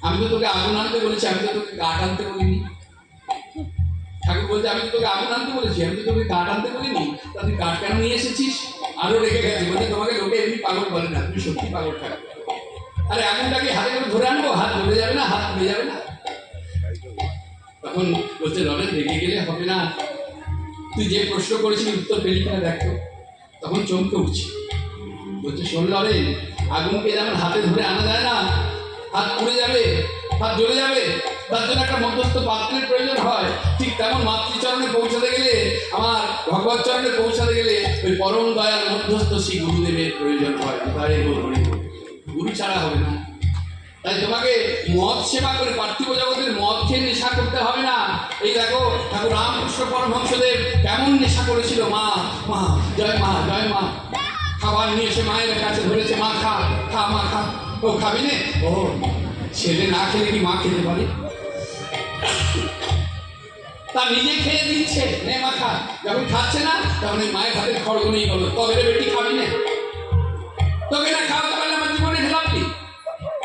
আমি তো তোকে আগুন আনতে বলেছি, আমি তো তোকে কাঠ আনতে বলিনি। ঠাকুর বলছে আমি তো তোকে আগুন আনতে বলেছি, আমি তো তোকে কাঠ আনতে বলিনি। তা তুই কাঠ কেন নিয়ে এসেছিস? আরো রেগে গেছে, বলছে তোমাকে লোকে এমনি পাগল বলে না, তুমি সত্যি পাগল ঠাকুর। আরে আগুনটাকে হাতে করে ধরে আনবো, হাত ধরে যাবে না, হাত ধরে যাবে না। তখন বলছে নরেন, রেগে গেলে হবে না, তুই যে প্রশ্ন করেছিলি উত্তর পেলি কিনা দেখো। তখন চমকে উঠছি, বলছে শোন নরেন, আগুনকে যেমন হাতে ধরে আনা যায় না, হাত পুড়ে যাবে, হাত জ্বলে যাবে, তার জন্য একটা মধ্যস্থ পাত্রের প্রয়োজন হয়, ঠিক তেমন মাতৃচরণে পৌঁছাতে গেলে, আমার ভগবত চরণে পৌঁছাতে গেলে ওই পরম দয়াল মধ্যস্থ শ্রী গুরুদেবের প্রয়োজন হয়। তাই গুরু ছাড়া হবে না। তাই তোমাকে মদ সেবা করে পার্থিব জগতের মদ খেয়ে নেশা করতে হবে না। এই দেখো ঠাকুর রামকৃষ্ণ পরমহংসদেব কেমন নেশা করেছিল। মা মা জয় মা, জয় মা। খাবার নিয়ে এসে মায়ের কাছে ধরেছে, মা খা, খা মা খা। ও খাবি নে? ও ছেলে না খেলে কি মা খেতে পারে? তা নিজে খেয়ে দিচ্ছে, নে মা খা। যখন খাচ্ছে না তখন ওই মায়ের হাতে খড়গ নিয়ে গেল, তবে রে বেটি খাবি নে? তোকে না খাওয়াতে পারলে আমার জীবনে খেলাম কি?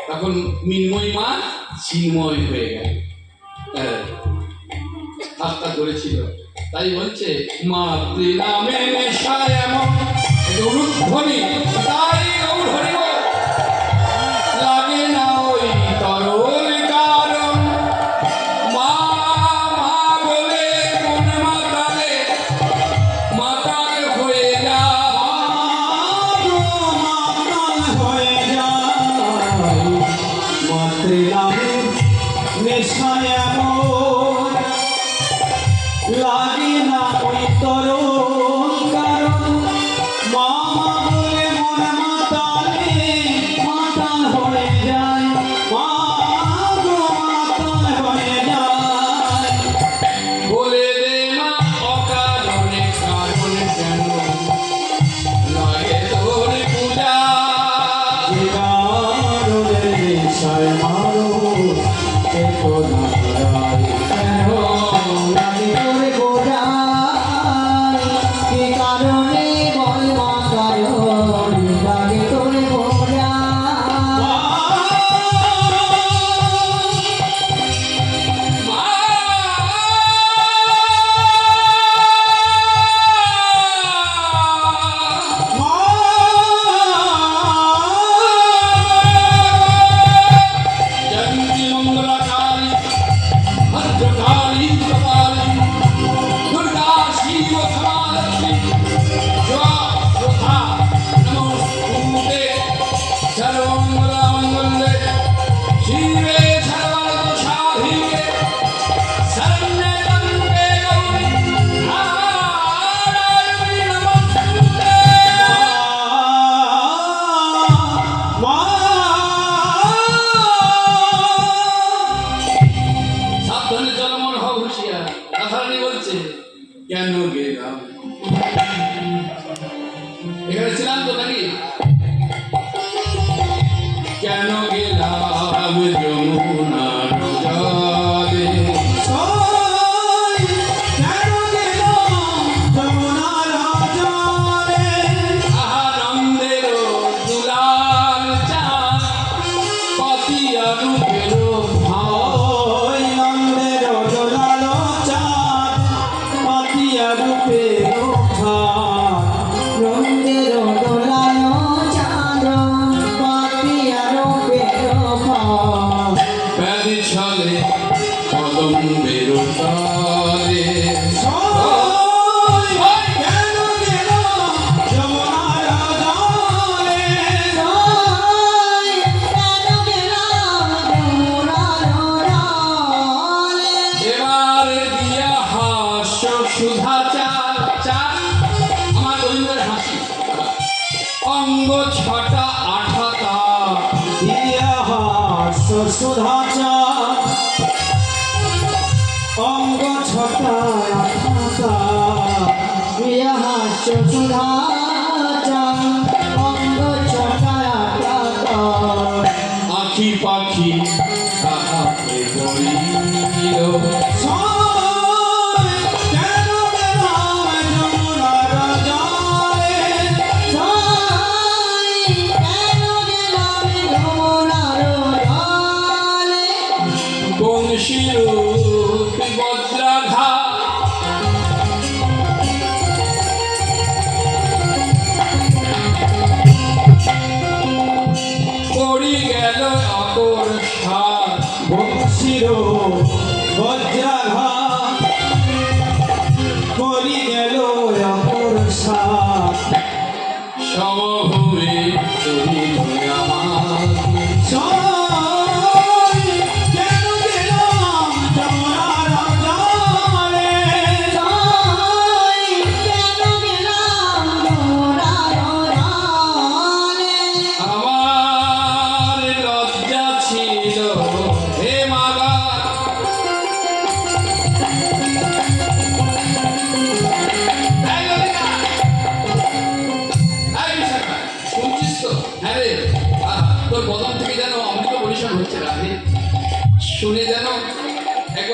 তখন মিন্ময়ী মা চিন্ময় হয়ে গেল, হাতটা ধরেছিল। তাই বলছে মাতৃ নামে নেশা এমন ধ্বনি, তাই ধরিব লাগে না ওই তরল কারণ। মা মা বলে কোন মাতালে মাতাল হয়ে যা, মাতাল হয়ে যায়। মাতৃনামে নেশা এমন লাগে না ওই তরল কারণ। মা বলে মন মাতালে মাতাল হয়ে যায়। মা গো মাতাল হয়ে যায়। বলে দে মা অকারণে কারণ কেন লাগে তোর পূজা। কারণে নেশায় মানুষ চেতনা হারায়। কেন লাগে তোরে গোড়ায়, কি কারণে বল মা কারণ, লাগে তোরে গোড়ায়। মা জয়ন্তী মঙ্গলাকালী ভদ্রকালী কপালী দুর্গা শিব সমালক্ষ্মী যথা নমস্তুতে সর্বমঙ্গলমঙ্গলে শিবে সর্বদোষাধিকে শরণ্যে ত্র্যম্বকে গৌরী নারায়ণী নমস্তুতে। সাবধানে জলমন হও হুঁশিয়ার। রাধারানী বলছে কেন গেলাম, এখানে ছিলাম তো নাকি? কেন গেলাম যমুনার জলে, আনন্দের দুলাল চাঁদ পাতিয়া রূপের ভাব। রঙের দোলানো চাঁদ পাতিয়ারো বেরোফা, ব্যাধি ছলে কদম্বের তলে, জয় কেন গেলাম যমুনার জলে। এবার দিয়া হাস্য সুধা চাল চাল, আমার রবীন্দ্রের হাসি, অঙ্গ ছটা আঠাতা, সুধাচা অঙ্গ ছটায় আঠাতা। প্রিয় হাস্য সুধা চাঁদ, অঙ্গ ছটায় আটাতা। আখি পাখি তাহাকে বলিল, কেন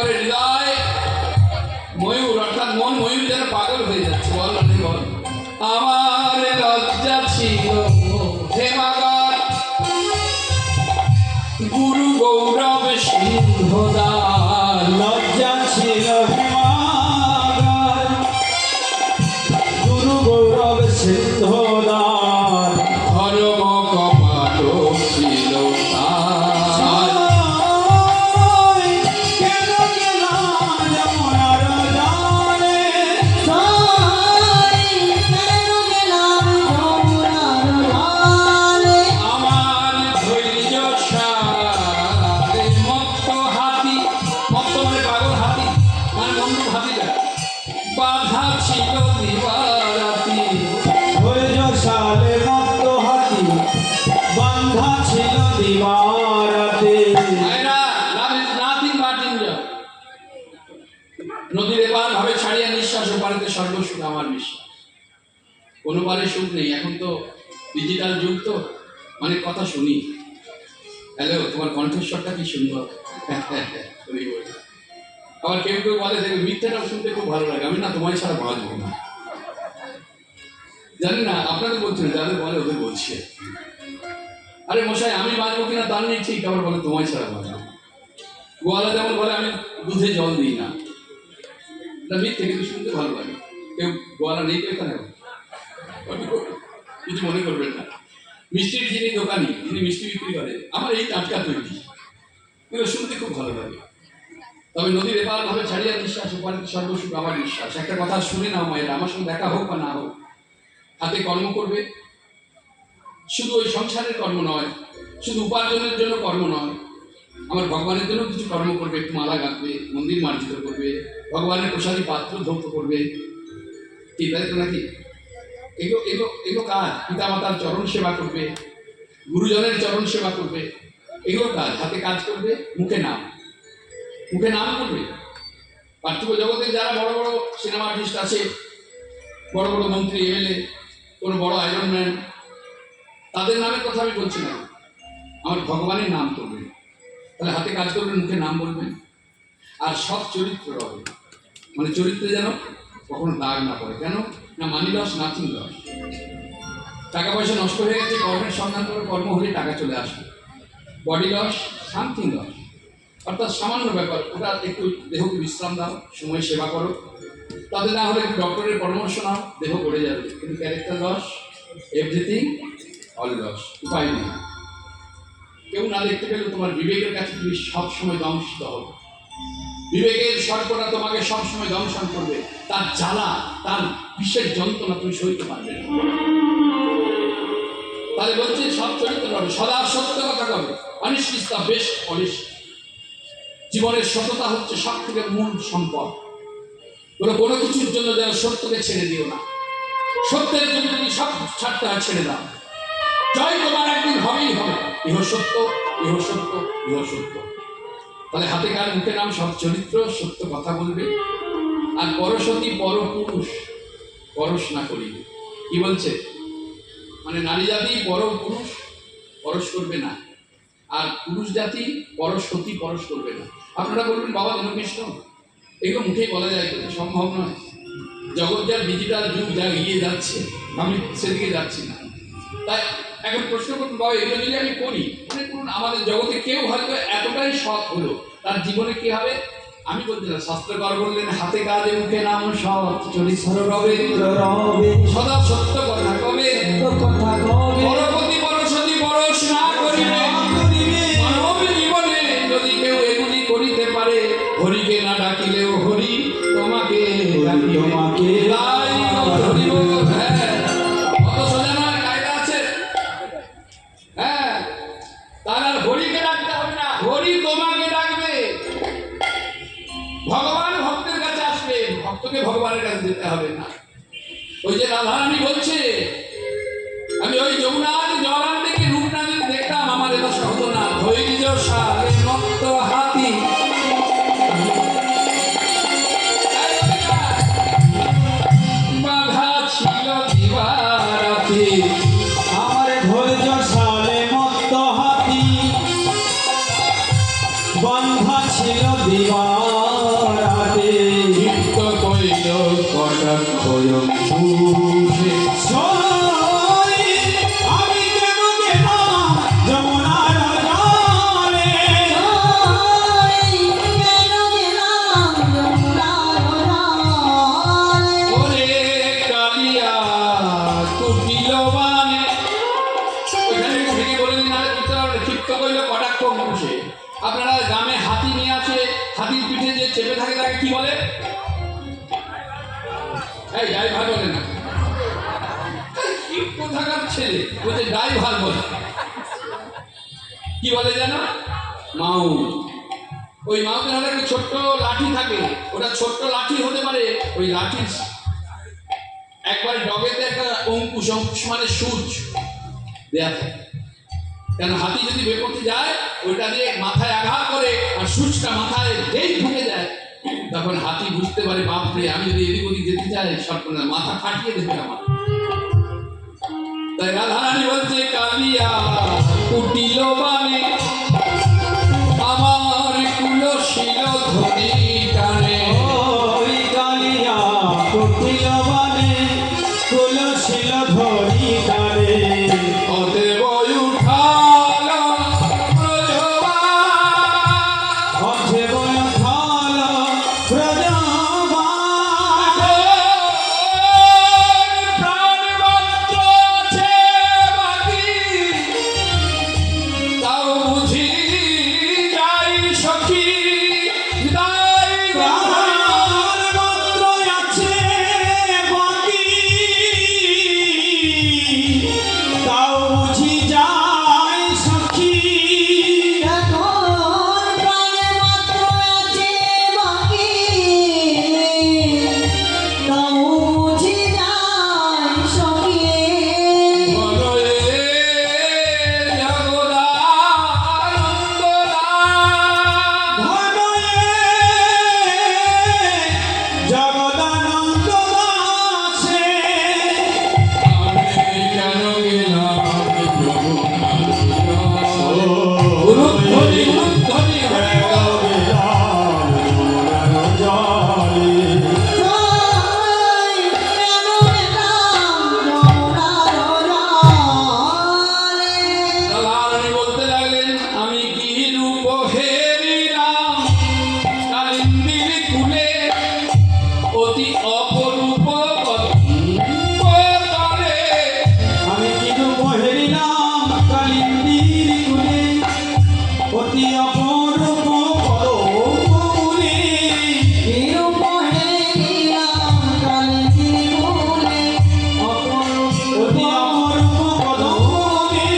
একেবারে হৃদয় ময়ূর অর্থাৎ মন ময়ূর যেন পাগল হয়ে যাচ্ছে। বল না বল। আমার লজ্জা ছিল হেমাগর গুরু গৌরব সিংহদার। লজ্জা ছিল হিমাগার গুরু গৌরব সিন্ধোদার। ধর্ম কপাট ছিল তার। কেন গেলাম যমুনার জানে, সাই কেন গেলাম যমুনার ধারে। আমার ধৈর্য সারে মত্ত হাতি, মত্ত মানে পাগল হাতি, মানে বন্ধু হাতিটা বাধা ছিল দিবারাতি। ধৈর্য সালে মত্ত হাতি বান্ধা ছিল দিবারাতে। Ayra, love is nothing but enjoy. নদীর এপার ভাবে ছাড়িয়া নিঃশ্বাস ওপারেতে সর্বসুখ আমার বিশ্বাস। কোনো পারে সুখ নেই। এখন তো ডিজিটাল যুগ, তো অনেক কথা শুনি। হ্যালো, তোমার কণ্ঠস্বরটা কি সুন্দর। Very good. আবার কেউ কেউ বলে দেখবে মিথ্যাটাও শুনতে খুব ভালো লাগে, আমি না তোমায় ছাড়া বাঁচবো না। জানি না আপনাদের বলছেন, যাদের বলে ওদের বলছি। আরে মশাই, আমি বাঁচবো কিনা তার নেই ঠিক, আবার বলে তোমায় ছাড়া বাঁচবো। গোয়ালা যেমন বলে আমি দুধে জল দিই না, এটা মিথ্যে, কিন্তু শুনতে ভালো লাগে। কেউ গোয়ালা নেই তো এখানে, কিছু মনে করবেন না। মিষ্টির যিনি দোকানি, যিনি মিষ্টি বিক্রি করে, আমার এই টাটকা তৈরি, এগুলো শুনতে খুব ভালো লাগে। তবে নদীর এপার ভাবে ছাড়িয়া নিঃশ্বাস ওপারে সর্বসুখ আমার বিশ্বাস। একটা কথা শুনে নাও মায়েরা, আমার সঙ্গে দেখা হোক বা না হোক, হাতে কর্ম করবে। শুধু ওই সংসারের কর্ম নয়, শুধু উপার্জনের জন্য কর্ম নয়, আমার ভগবানের জন্য কিছু কর্ম করবে। একটু মালা গাঁথবে, মন্দির মার্জিত করবে, ভগবানের প্রসাদী পাত্র ধৌত করবে, কি তাই তো নাকি? এগো এগো এগো কাজ। পিতামাতার চরণ সেবা করবে, গুরুজনের চরণ সেবা করবে, এগুলো কাজ। হাতে কাজ করবে, মুখে নাম, মুখে নাম করবে। পার্থিব জগতে যারা বড় বড় সিনেমা আর্টিস্ট আছে, বড় বড় মন্ত্রী, এমএলএ, কোনো বড় আয়রন ম্যান, তাদের নামের কথা আমি বলছি না, আমার ভগবানের নাম করবেন। তাহলে হাতে কাজ করবেন, মুখে নাম বলবেন, আর সৎ চরিত্র হবে। মানে চরিত্রে যেন কখনো দাগ না পড়ে। কেন না? Money loss, nothing loss. টাকা পয়সা নষ্ট হয়ে গেছে, কর্মের সন্ধান করে, কর্ম হলে টাকা চলে আসবে। বডি লস, সামথিং লস, অর্থাৎ সামান্য ব্যাপার, ওটা একটু দেহকে বিশ্রাম দাও, সময় সেবা করো। তাদের না হলে একটু ডক্টরের পরামর্শ নাও, দেহ গড়ে যাবে। কিন্তু character loss, everything all loss, উপায় নেই। কেউ না দেখতে পেলে তোমার বিবেকের কাছে তুমি সবসময় দংশিত হবে। বিবেকের সর্পটা তোমাকে সবসময় দংশন করবে, তার জ্বালা, তার বিষের যন্ত্রণা তুমি সইতে পারবে না। তাহলে বলছে সব চরিত্র হবে, সদা সত্য কথা কবে, অনিষ্ট ইজ দ্য বেস্ট পলিসি। জীবনের সততা হচ্ছে সব থেকে মূল সম্পদ। কোনো কিছুর জন্য যেন সত্যকে ছেড়ে দিও না। সত্যের জন্য তুমি সব ছাড়তে হয়, ছেড়ে দাও। জয় তোমার একদিন হবেই হবে। ইহ সত্য, ইহ সত্য, ইহ সত্য। তাহলে হাতে কার মুখে নাম, সব চরিত্র, সত্য কথা বলবে। আর পরসতী পরপুরুষ, পরশ না করিবে। কি বলছে? মানে নারী জাতি পরপুরুষ পরশ করবে না, আর পুরুষ জাতি পরসতী পরশ করবে না। আপনারা বলবেন বাবা ধর্মকৃষ্ণ, এগুলো মুখেই বলা যায়, কিন্তু সম্ভব নয়। জগৎ যা ডিজিটাল যুগ যা এগিয়ে যাচ্ছে, আমি সেদিকে যাচ্ছি না। তাই এখন প্রশ্ন করুন, বাবা এগুলো যদি আমি করি, মনে করুন আমাদের জগতে কেউ হয়তো এতটাই সৎ হলো, তার জীবনে কি হবে? আমি বলছি না, শাস্ত্রকর বললেন হাতে কাজে মুখে নাম সৎ চরিত্র রবে, রবে সদা সত্য কথা কবে, কথা কবে পরপতি পরসতী পরশ না করিবে। মানব জীবনে যদি কেউ এগুলি করিতে পারে, হরিকে না ডাকিলেও হরি তোমাকে ডাকিবে। তোমাকে তাই হরি বল। হ্যাঁ, কত সোজা নয়, কায়দা আছে। হ্যাঁ, তার আর হরিকে ডাকতে হবে না, হরি তোমাকে ডাকবে। ভগবান ভক্তের কাছে আসবে, ভক্তকে ভগবানের কাছে যেতে হবে না। ওই যে রাধারানী বলছে, আমি ওই যমুনার জলান থেকে রূপ না যদি দেখতাম, আমার এটা হতো না। ধৈর্য সারে মত্ত হাতি, বাধা ছিল দিবারাতি। আমার ধৈর্য সালে মত্ত হাতি বান্ধা ছিল দিবা বানে ওইখানে একটু ভেঙে বলে দিন, নাহলে বুঝতে পারবেন ক্ষিপ্ত করলে কটাক্ষ মানুষে। আপনারা গ্রামে হাতি নিয়ে আসে, হাতির পিঠে যে চেপে থাকে তাকে কি বলে? এই ড্রাইভার বলে না, কি কোথাকার ছেলে বলছে ড্রাইভার বলে, কি বলে যেন? মাউ। ওই মাউতের হাতে একটা ছোট্ট লাঠি থাকে, ওটা ছোট্ট লাঠি হতে পারে, ওই লাঠির একবার ডগেতে একটা অঙ্কুশ, অঙ্কুশ মানে সূচ দেয়া থাকে। কেন হাতি যদি বেপথে যায়, ওইটা দিয়ে মাথায় আঘাত করে আর সূচটা মাথায় যেই ঢুকে যায়, তখন হাতি বুঝতে পারে বাপরে আমি যদি এদিক ওদিক যেতে চাই সব মাথা ফাটিয়ে দেবে আমার। তাই রাধারানী বলছে কালিয়া কুটিল বানে আমার কুলশীল ধ্বনি টানে। ওই কালিয়া কুটিল বানে কুলশীল ধরি টানে অতএব উঠালো ব্রজবান, অথে বল থাল ব্রজবান প্রাণমাত্র আছে বাকি, তাও বুঝি যাই সখী হৃদয় গহ্বরে। প্রাণ মাত্র আছে বাকি তাও বুঝি যায় সখী এখন প্রাণে মাত্র আছে বাকি, তাও বুঝি যায় সখী। বলয়ে জগদানন্দদান, ভনয়ে জগদানন্দ দাসে আমি কেন গেলাম উলুধ্বনি উলুধ্বনি হয়ে গেল। জলে তাই কেন গেলাম যমুনার জলে। রাধারানী বলতে লাগলেন আমি কি রূপ হেরিলাম কালিন্দীর কুলে, অতি অপরূপ তরে। আমি কিন্তু বহেরিলাম কালিন্দীর কুলে অতি অপরূপ পদমূলে এরূপ হেরিলাম কালিন্দীর কুলে, অতি অপরূপ পদমূলে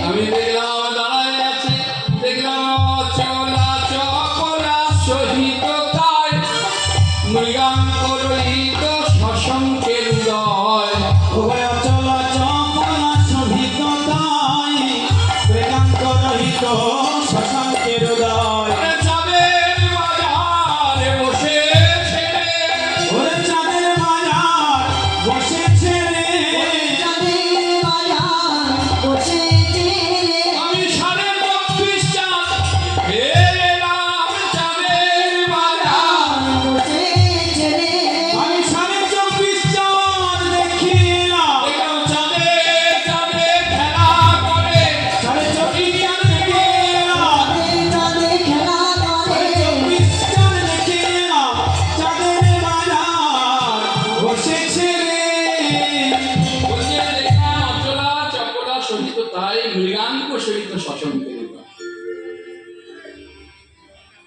আমি দেখলাম দাঁড়ায় আছে, দেখলাম চলা চপলা সহিত তাই মৃগাঙ্ক রহিত শশঙ্কের উদয়। উভয় চলা চপলা শোভিত তাই বেদান্ত রহিত শশাঙ্কের উদয় ওরে চাঁদের বাজারে বসেছে রে, ওরে চাঁদের বাজার বসেছে রে চাঁদের বাজার বসেছে রে। আমি 24.5 চাঁদ এলাম চাঁদের বাজার। বসেছে রে। আমি 24.5 চাঁদ দেখিলাম দেখলাম চাঁদে চাঁদে খেলা করে, 24.5 চাঁদ দেখিলাম চাঁদে খেলা করে। 24 চাঁদ দেখিলাম চাঁদের বাজার বসেছে রে বলছে দেখলাম অচলা চপলা সহিত তাই মৃগাঙ্ক সহিত শশঙ্কের উদয়।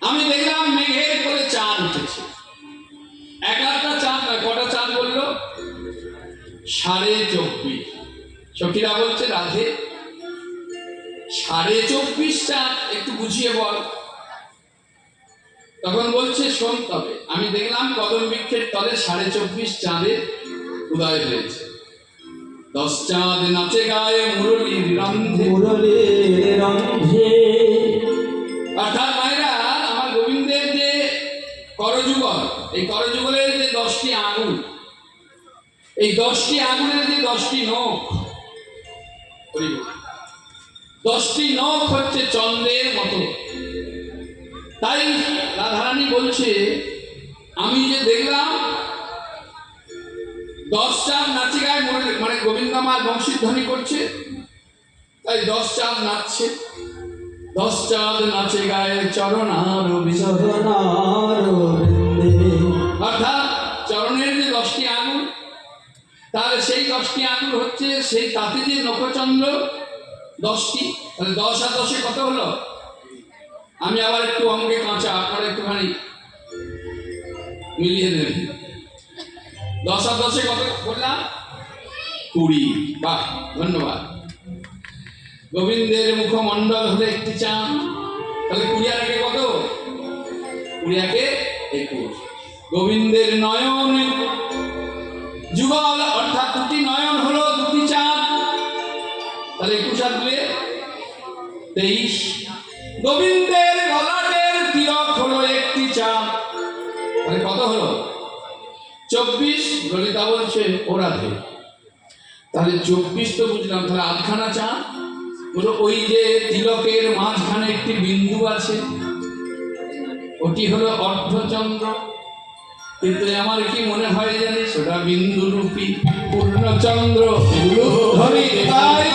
আমি দেখলাম মেঘের করে চাঁদ উঠেছে, এক একটা চাঁদ নয়, কটা চাঁদ বললো? 24.5। সখীরা বলছে রাধে 24.5 চাঁদ একটু বুঝিয়ে বল। তখন বলছে শোন তবে আমি দেখলাম কদম বৃক্ষের তলে 24.5 চাঁদের উদয় হয়েছে। 10 চাঁদ নাচে গায়ে মুরলীর রন্ধে। মুরলীর রন্ধে অর্থাৎ মায়েরা আমার গোবিন্দের যে করযুগল, এই করযুগলের যে 10টি আঙুল, এই 10টি আঙুলের যে 10টি নখ, 10টি নখ হচ্ছে চন্দ্রের মতো। তাই রাধারানী বলছে আমি যে দেখলাম 10 চাঁদ নাচে গায়ে মুরলী, মানে গোবিন্দ আমার বংশীধ্বনি করছে, তাই 10 চাঁদ নাচছে। 10 চাঁদ নাচে গায়ে চরণার বিশদ। চরণার বৃন্দে অর্থাৎ চরণের যে 10টি আঙুল, তাহলে সেই 10টি আঙুল হচ্ছে সেই তাতে যে নখচন্দ্র 10টি, তাহলে 10 আর 10 কত হলো? আমি আবার একটু অঙ্কে কাঁচা, আপনারা একটুখানি মিলিয়ে নেবেন। 10 আর 10 কত বললাম? 20। বাহ, ধন্যবাদ। গোবিন্দের মুখমণ্ডল হলে একটি চাঁদ, তাহলে 20 আর 1 কত? 20 আর 1 21। গোবিন্দের নয়ন যুগল, অর্থাৎ দুটি নয়ন হলো দুটি চাঁদ, তাহলে 21 আর 2 23। গোবিন্দের ললাটের তিলক হলো একটি চাঁদ, তাহলে কত হলো? 24। ললিতা বলছে ও রাধে, তাহলে 24 তো বুঝলাম, তাহলে আধখানা চাঁদ বলো। ওই যে তিলকের মাঝখানে একটি বিন্দু আছে, ওটি হলো অর্ধচন্দ্র, কিন্তু আমার কি মনে হয় জানিস, ওটা বিন্দু রূপী পূর্ণচন্দ্র। ধরি তাই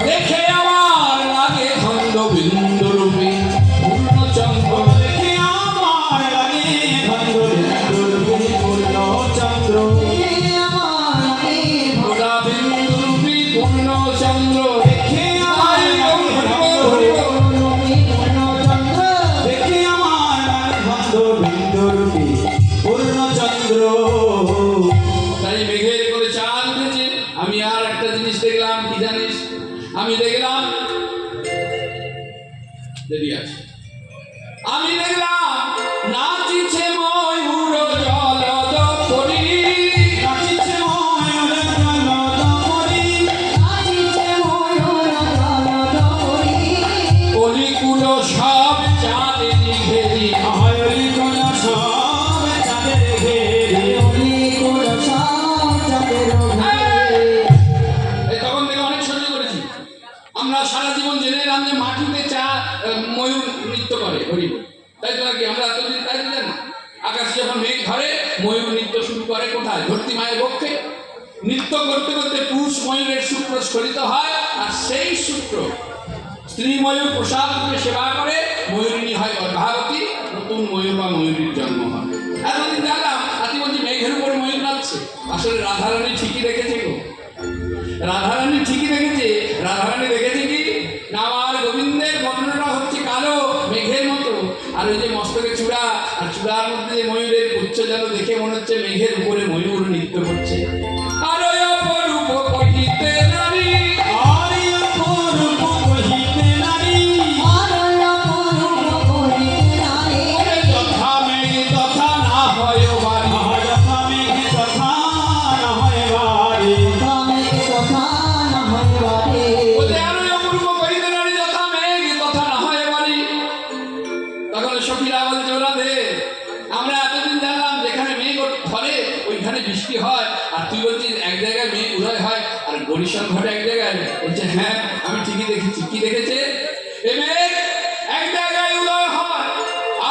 দেখে আমার লাগে ধন্য বিন্দু রূপী পূর্ণচন্দ্র, দেখে আমার লাগে ধন্য বিন্দু রূপী পূর্ণচন্দ্র। ওটা বিন্দু রূপী পূর্ণচন্দ্র। দেখে আমার লাগে দেখে আমার লাগে ধন্য বিন্দু রূপী পূর্ণচন্দ্র। তাই মেঘের করে চাঁদ উঠেছে। আমি আর একটা জিনিস দেখলাম, কি জানিস? আমি দেখলাম দেরি আছে, আমি দেখলাম নাচিছে ময়ূর জলজ পরি, নাচিছে ময়ূর জলজ পরি, কলিকুল সব চাঁদে ঘেরি, আহলি কোন সব চাঁদের ঘেরে। এই তখন থেকে অনেক সহ্য করেছি। আমরা সারা জীবন জেনে এলাম যে মাটিতে ময়ূর নৃত্য করে, হরিব, তাই তো নাকি? আমরা এতদিন তাই তো জানি। আকাশে যখন মেঘ ধরে ময়ূর নৃত্য শুরু করে কোথায়? ধরতি মায়ের বক্ষে। নৃত্য করতে করতে পুরুষ ময়ূরের শুক্র স্খলিত হয়, আর সেই শুক্র স্ত্রী ময়ূর প্রসাদ রূপে সেবা করে, ময়ূরিণী হয় গর্ভাবতী, নতুন ময়ূর বা ময়ূরীর জন্ম হয়। এতদিন জানলাম, আতি বলছি মেঘের উপর ময়ূর নাচছে। আসলে রাধারানী ঠিকই রেখেছে গো, রাধারানী ঠিকই রেখেছে। রাধারানী রেখেছে কি না, আমার গোবিন্দের বর্ণনা হচ্ছে কালো মেঘের মতো, আর ওই যে মস্তকে চূড়া, আর চূড়ার মধ্যে যে ময়ূরের উচ্চ যেন দেখে মনে হচ্ছে মেঘের উপরে ময়ূর নৃত্য করছে। আর ওই অপরূপ কহিতে নারী, আর অপরূপ কহিতে নারী, ওরে যথা মেঘ তথা না হয় বাড়ি, যথা মেঘ তথা না হয় বাড়ি। বলতে আর ওই অপরূপ কহিতে নারী যথা মেঘ তথা না হয় বাড়ি। তখন সখীরা বলছে ওরা দে, আমরা এতদিন জানলাম যেখানে মেঘ ধরে ওইখানে বৃষ্টি হয়, আর তুই বলছিস এক জায়গায় মেঘ উদয় হয় আর গরিশন ঘটে এক জায়গায়। বলছে হ্যাঁ, আমি ঠিকই দেখেছি। কি দেখেছে? এ মেঘ এক জায়গায় উদয় হয়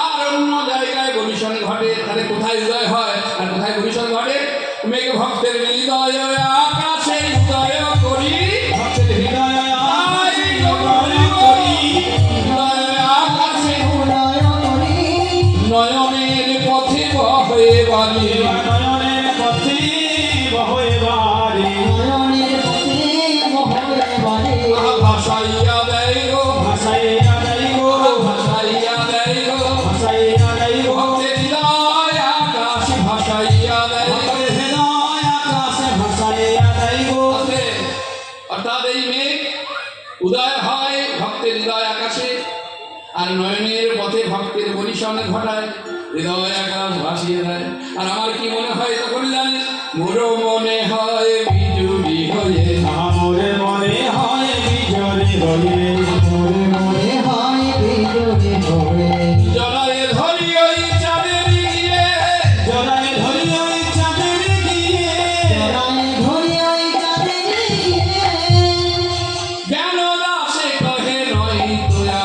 আর অন্য জায়গায় গরিশন ঘটে। তাহলে কোথায় উদয় হয় আর কোথায় গরিশন ঘটে? মেঘ ভক্তের হৃদয় আকাশে উদয় করি, ভক্তের হৃদয় আই আকাশে করি, হৃদয় আকাশে নয়নের পথে বহে বালি, নয়নের পথে বহে বাড়ি। ভাসাইয়া দেয় গো, ভাসাইয়া দেয় গো, ভাসাইয়া দেয় গো, ভাসাইয়া দেয় গো, ভক্তের হৃদয় আকাশ ভাসাইয়া দেয়। ভক্তের হৃদয় আকাশে ভাসাইয়া দেয় গো। অর্থাৎ এই মেঘ উদয় হয় ভক্তের হৃদয় আকাশে, আর নয়নের পথে ভক্তের পরিশন ঘটায়, হৃদয় আকাশ ভাসিয়ে দেয়। আর আমার কি মনে হয় তখন জানিস? মোর মনে হয় বিজুলি হয়ে, মোরে মনে হয় বিজরে হয়ে, জলায় ধরি ওই চাঁদের গিয়ে, জলায় ধরি ওই চাঁদের গিয়ে, জ্ঞান দাসে কহে নয় তোয়া,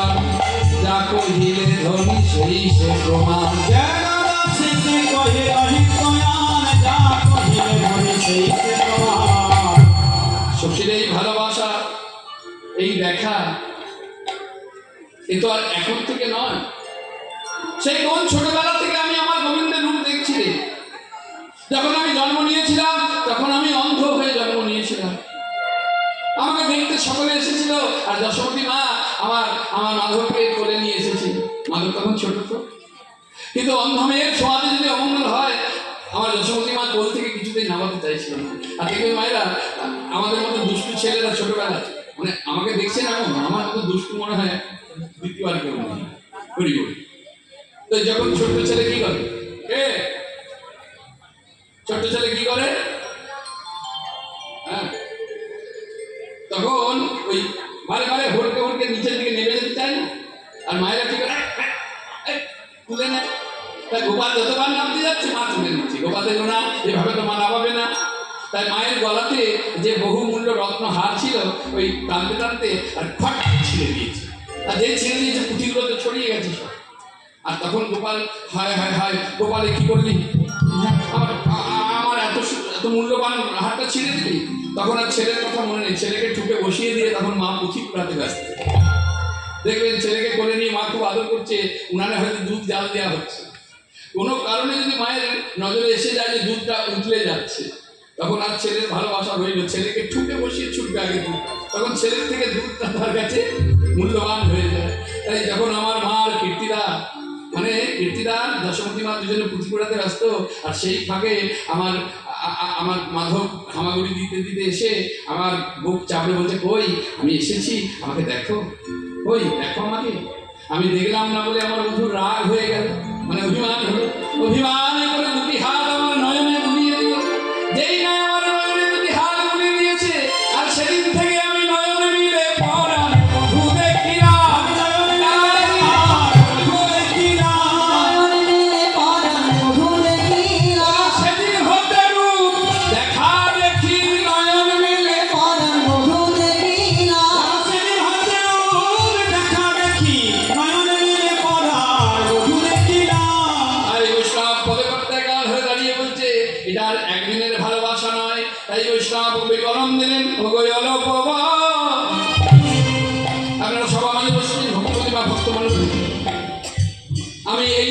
যা কহিলে ধরি সেই সে প্রমাণ। জ্ঞান দাসে কহে অহিত কয়ান, যা কহিলে ধরি সেই সে প্রমাণ। সখীর এই ভালোবাসা, এই দেখা, এ তো আর এখন থেকে নয়। সেই কোন ছোটবেলা থেকে আমি আমার গোবিন্দের রূপ দেখছি রে। যখন আমি জন্ম নিয়েছিলাম তখন আমি অন্ধ হয়ে জন্ম নিয়েছিলাম। আমাকে দেখতে সকলে এসেছিল, আর যশোমতী মা আমার আমার মাধবকে কোলে নিয়ে এসেছিল। মাধব তখন ছোট তো, কিন্তু অন্ধ মেয়ের ছোঁয়াতে যদি অমঙ্গল হয়, আমার যশোমতী মা কোল থেকে কিছুতেই নামাতে চাইছিল না। আর দেখবে মায়েরা, আমাদের মতো দুষ্টু ছেলেরা ছোটবেলা মানে আমাকে দেখছেন এখন, আমার মতো দুষ্টু মনে হয় দ্বিতীয়বার কেউ নেই। করি করি তো যখন ছোট্ট ছেলে কি করে, ছোট্ট ছেলে কি করে, হ্যাঁ, তখন ওই বারে বারে হড়কে হড়কে নিচের দিকে নেমে যেতে চায় না, আর মায়েরা কি করে, তুলে নেয়। তাই গোপাল যতবার নামতে যাচ্ছে মা তুলে নিচ্ছে, গোপাল দেখো না এভাবে তো মা নামাবে না। তাই মায়ের গলাতে যে বহুমূল্য রত্ন হার ছিল ওই টানতে টানতে আর খট ছিঁড়ে দিয়েছে, আর যে ছিঁড়ে দিয়েছে পুঁথিগুলো তো ছড়িয়ে গেছে সব। আর তখন গোপাল হায় হায় হায়, গোপালে কি করলি, আমার আমার এত এত মূল্যবান হারটা ছিঁড়ে দিলি। তখন আর ছেলের কথা মনে নেই, ছেলেকে ঠুকে বসিয়ে দিয়ে তখন মা পুঁথি কুড়াতে ব্যস্ত। দেখবেন ছেলেকে করে নিয়ে মা খুব আদর করছে, উনানে হয়তো দুধ জাল দেওয়া হচ্ছে। কোনো কারণে যদি মায়ের নজরে এসে যায় যে দুধটা উতলে যাচ্ছে, তখন আর ছেলের ভালোবাসা রইল, ছেলেকে ঠুকে বসিয়ে ছুটবে আগে দুধ, তখন ছেলের থেকে দুধটা তার কাছে মূল্যবান হয়ে যায়। তাই যখন আমার মা আর কীর্তিদা মানে কীর্তিদা যশোমতী মা দুজনে পুঁথি কুড়াতে ব্যস্ত, আর সেই ফাঁকে আমার আমার মাধব হামাগুড়ি দিতে দিতে এসে আমার বুক চাপড়ে বলছে, কই আমি এসেছি, আমাকে দেখো, কই দেখো আমাকে। আমি দেখলাম না বলে আমার বন্ধুর রাগ হয়ে গেল, মানে অভিমান হলো। অভিমান করে দুটি হাত আমার নয়নে বুলিয়ে দিল। যেই না আমার নয়নে দুটি হাত বুলিয়ে দিয়েছে, আর সেদিন থেকে আমি নয়নে মিলে পরাণ বধূ দেখিলাম, বধূ দেখিলাম, সেদিন হতে রূপ দেখা দেখি নয়ন মিলে, সেদিন হতে রূপ দেখা দেখি নয়ন মিলে পরাণ বধূ দেখিলাম। আর বৈষ্ণব পদে করতে গাল হয়ে দাঁড়িয়ে বলছে, এটা আর একদিনের ভালোবাসা নয়। তাই বৈষ্ণব কবি কলম দিলেন, ওগোয় অলপ। আপনারা সবাই আমাদের বসছেন ভক্তপতি বা ভক্ত মানুষ। আমি এই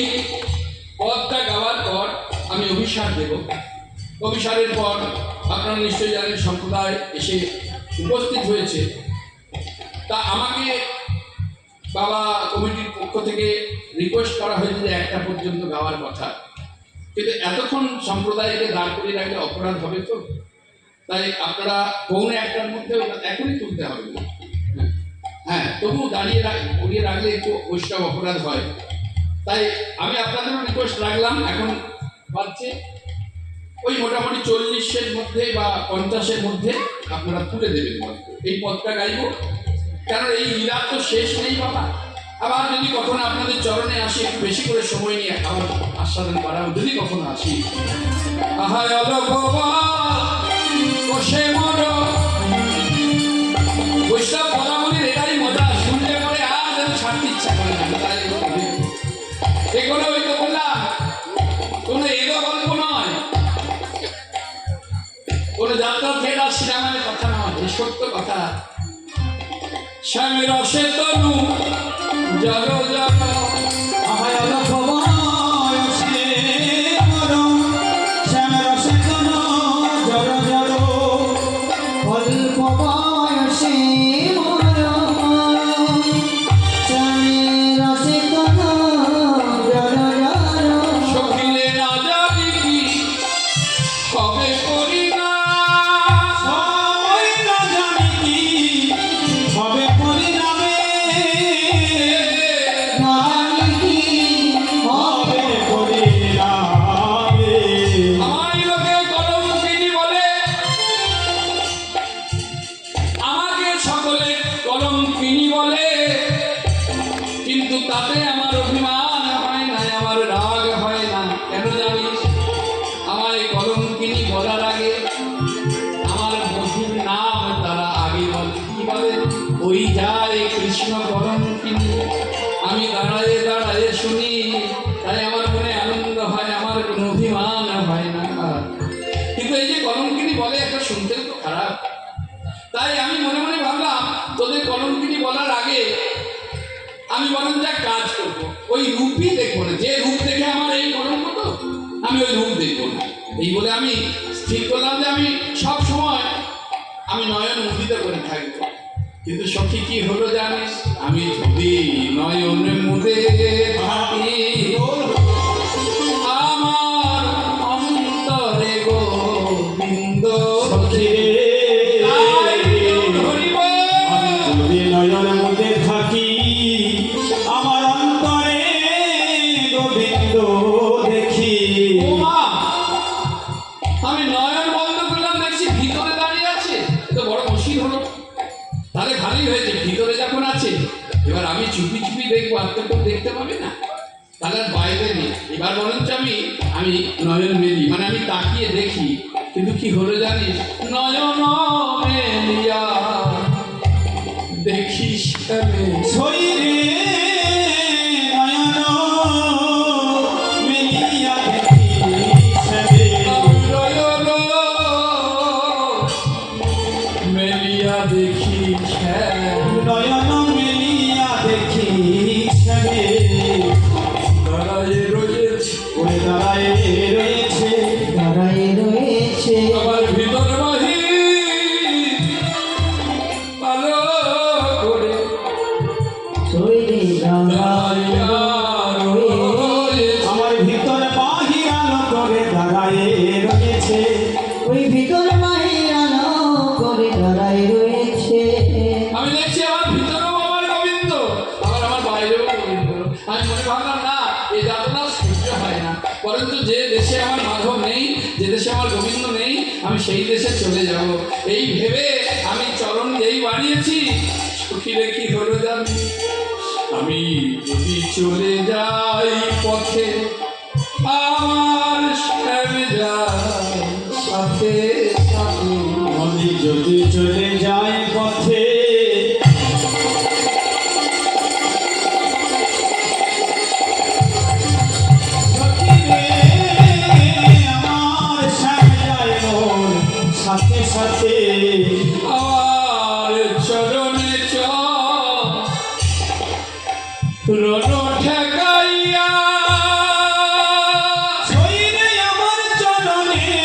পদটা গাওয়ার পর আমি অভিসার দেব। অভিসারের পর আপনারা নিশ্চয়ই জানেন সম্প্রদায় এসে উপস্থিত হয়েছে। তা আমাকে বাবা কমিটির পক্ষ থেকে রিকোয়েস্ট করা হয়েছে যে 1টা পর্যন্ত গাওয়ার কথা, কিন্তু এতক্ষণ সম্প্রদায়কে দাঁড় করিয়ে রাখলে অপরাধ হবে তো। তাই আপনারা 1:45-টার মধ্যে এখনই তুলতে হবে না, হ্যাঁ, তবু করিয়ে রাখলে একটু বৈষ্ণব অপরাধ হয়। তাই আমি আপনাদেরও রিকোয়েস্ট রাখলাম, এখন বাজছে ওই মোটামুটি 40-এর মধ্যে বা 50-এর মধ্যে আপনারা তুলে দেবেন। এই পদটা গাইব, কারণ এই লীলা তো শেষ নেই বাবা। আবার যদি কখনো আপনাদের চরণে আসি, একটু বেশি করে সময় নিয়ে আবার আস্বাদন করাও, যদি কখনো আসি। আহায় অলপ বসে মর, বৈষ্ণব পদাবলীর এটাই মজা, শুনলে পরে আর যেন ছাড়তে ইচ্ছা করে না। তাই এগুলো ওই তো বললাম, কোনো এগো গল্প নয়, কোনো যাত্রা থিয়েটার সিনেমার কথা নয়, এই সত্য কথা। স্বামী রসে তনু জল জল, আহায় অলপ বয়সে মরণ, শ্যামের রসে তনু জল জল। অল্প বয়সে রসে কোনো জল জল, সখিলে না জানি কি কবে করি না, সবাই না জানি কি হবে পরিণামে, জানি কি হবে পরিণামে। আমায় লোকে কলঙ্কিনী বলে, আমাকে সকলে কলঙ্কিনী বলে, কিন্তু তাতে আমার অভিমান হয় না, আমার রাগ হয় না। কেন জানিস? আমায় কলঙ্কিনী বলার আগে আমার বধূর নাম তারা আগে বলে। কি বলে? ওই যায় কৃষ্ণ কলঙ্কিনী। আমি দাঁড়ায়ে দাঁড়ায়ে শুনি, তাই আমার মনে আনন্দ হয়, আমার কোনো অভিমান হয় না। কিন্তু এই যে কলঙ্কিনী বলে, একটা শুনতে তো খারাপ। তাই আমি মনে মনে ভাবলাম, তোদের কলঙ্কিনী বলার আগে আমি বরং যা কাজ করবো, ওই রূপই দেখবো না। যে রূপ দেখে আমার এই কলঙ্ক, তো আমি ওই রূপ দেখবো না। এই বলে আমি স্থির করলাম যে আমি সব সময় আমি নয়ন মুদিত করে থাকবো। কিন্তু সখী কি হলো জানিস, আমি যদি নয়ন মুদে থাকি আমার অন্তরে গোবিন্দ সখী রে, ধরিব। আমি যদি নয়ন মুদে থাকি আমার অন্তরে গোবিন্দ দেখি। ও মা, আমি নয়ন বন্ধ করলাম, দেখছি ভিতরে দাঁড়িয়ে আছে। এ তো বড় মুশকিল হলো। তাহলে ভালোই হয়েছে, ভিতরে যখন আছে এবার আমি চুপি চুপি দেখবো, আর তো কেউ দেখতে পাবে না, তাহলে আর বাইরে নেই। এবার বরঞ্চ আমি নয়ন মেলি, মানে আমি তাকিয়ে দেখি। কিন্তু কি হলো জানিস, নয়ন মেলিয়া দেখিস কেমন সই রে নয়ন মেলিয়া দেখি সবে। নয়ন মেলিয়া দেখি নয়ন মেলিয়া দেখি সবে। দাঁড়ায় রয়েছে ওরে দাঁড়ায় রয়েছে দাঁড়ায় রয়েছে আমার ভিতর বাহির ভালো করে তৈরি দাঁড়াইয়া রয়েছে। আমার ভিতর বাহির আলো করে দাঁড়ায় রয়েছে। ওই ভিতর মাহিরানো করে দাঁড়ায় রয়েছে। আমি দেখছি আমার ভিতরেও আমার গোবিন্দ, আবার আমার বাইরেও গোবিন্দ। আমি মনে ভাবলাম না, এই যাত্রা সহ্য হয় না, পরন্তু যে দেশে আমার মাধব নেই, যে দেশে আমার গোবিন্দ নেই, আমি সেই দেশে চলে যাব। এই ভেবে আমি চরণ যেই বাড়িয়েছি, সুখীরে কি হলো জানি, আমি যদি চলে যাই পথে আমার শ্যামে যায় সাথে সাথে। আমি যদি চলে যাই পথে সখী রে, আমার সাথে যায় মোর সাথে সাথে। আমার চরণে রণ ঠেকাইয়া সই রে আমার চরণে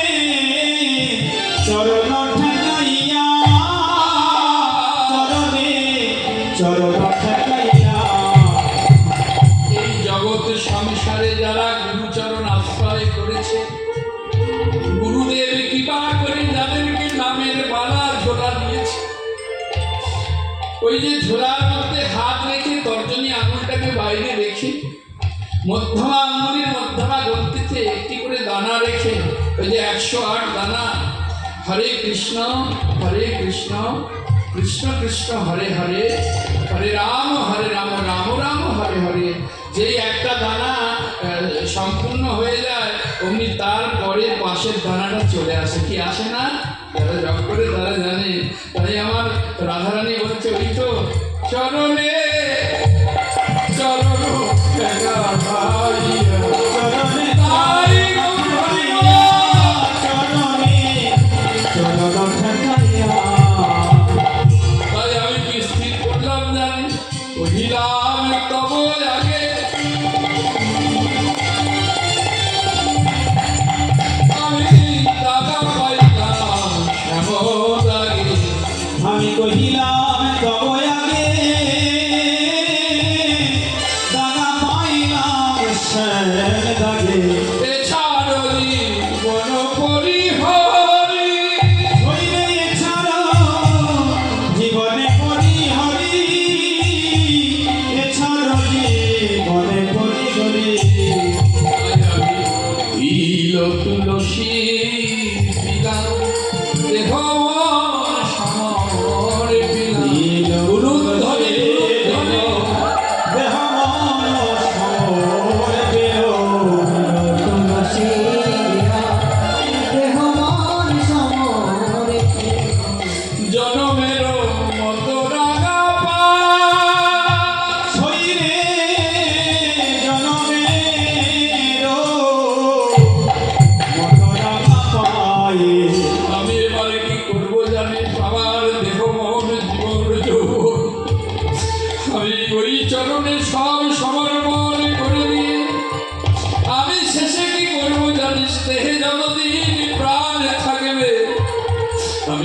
চরণ ঠেকাইয়া, চরণে চরণ ঠেকাইয়া। এই জগৎ সংসারে যারা গুরুচরণ আশ্রয় করেছে, গুরুদেব কৃপা করে যাদেরকে নামের মালা ঝোলা দিয়েছে, ওই যে ঝোলার মধ্যে হাত রেখে তর্জনী আঙুলটাকে বাইরে রেখে মধ্যমা আঙুলের মধ্যমা গ্রন্থিতে একটি করে দানা রেখে, ওই যে 108 দানা, হরে কৃষ্ণ কৃষ্ণ কৃষ্ণ হরে হরে, হরে রাম রাম রাম হরে হরে, যেই একটা দানা সম্পূর্ণ হয়ে যায়, অমনি তারপরে পাশের দানাটা চলে আসে। কি আসে না? যারা জপ করে তারা জানে। তাই আমার রাধারানী বলছে, ওই তো চরণে চরণ ঠেকাইয়া, চরণে তাই ঠেকাইয়া, চরণে চরণ ঠেকাইয়া। তাই আমি কি স্থির করলাম জানি, কহিলাম তব আগে আমি দাদা পাইলাম শ্যামদাগে। আমি কহিলাম তব আগে দাগা পাইলাম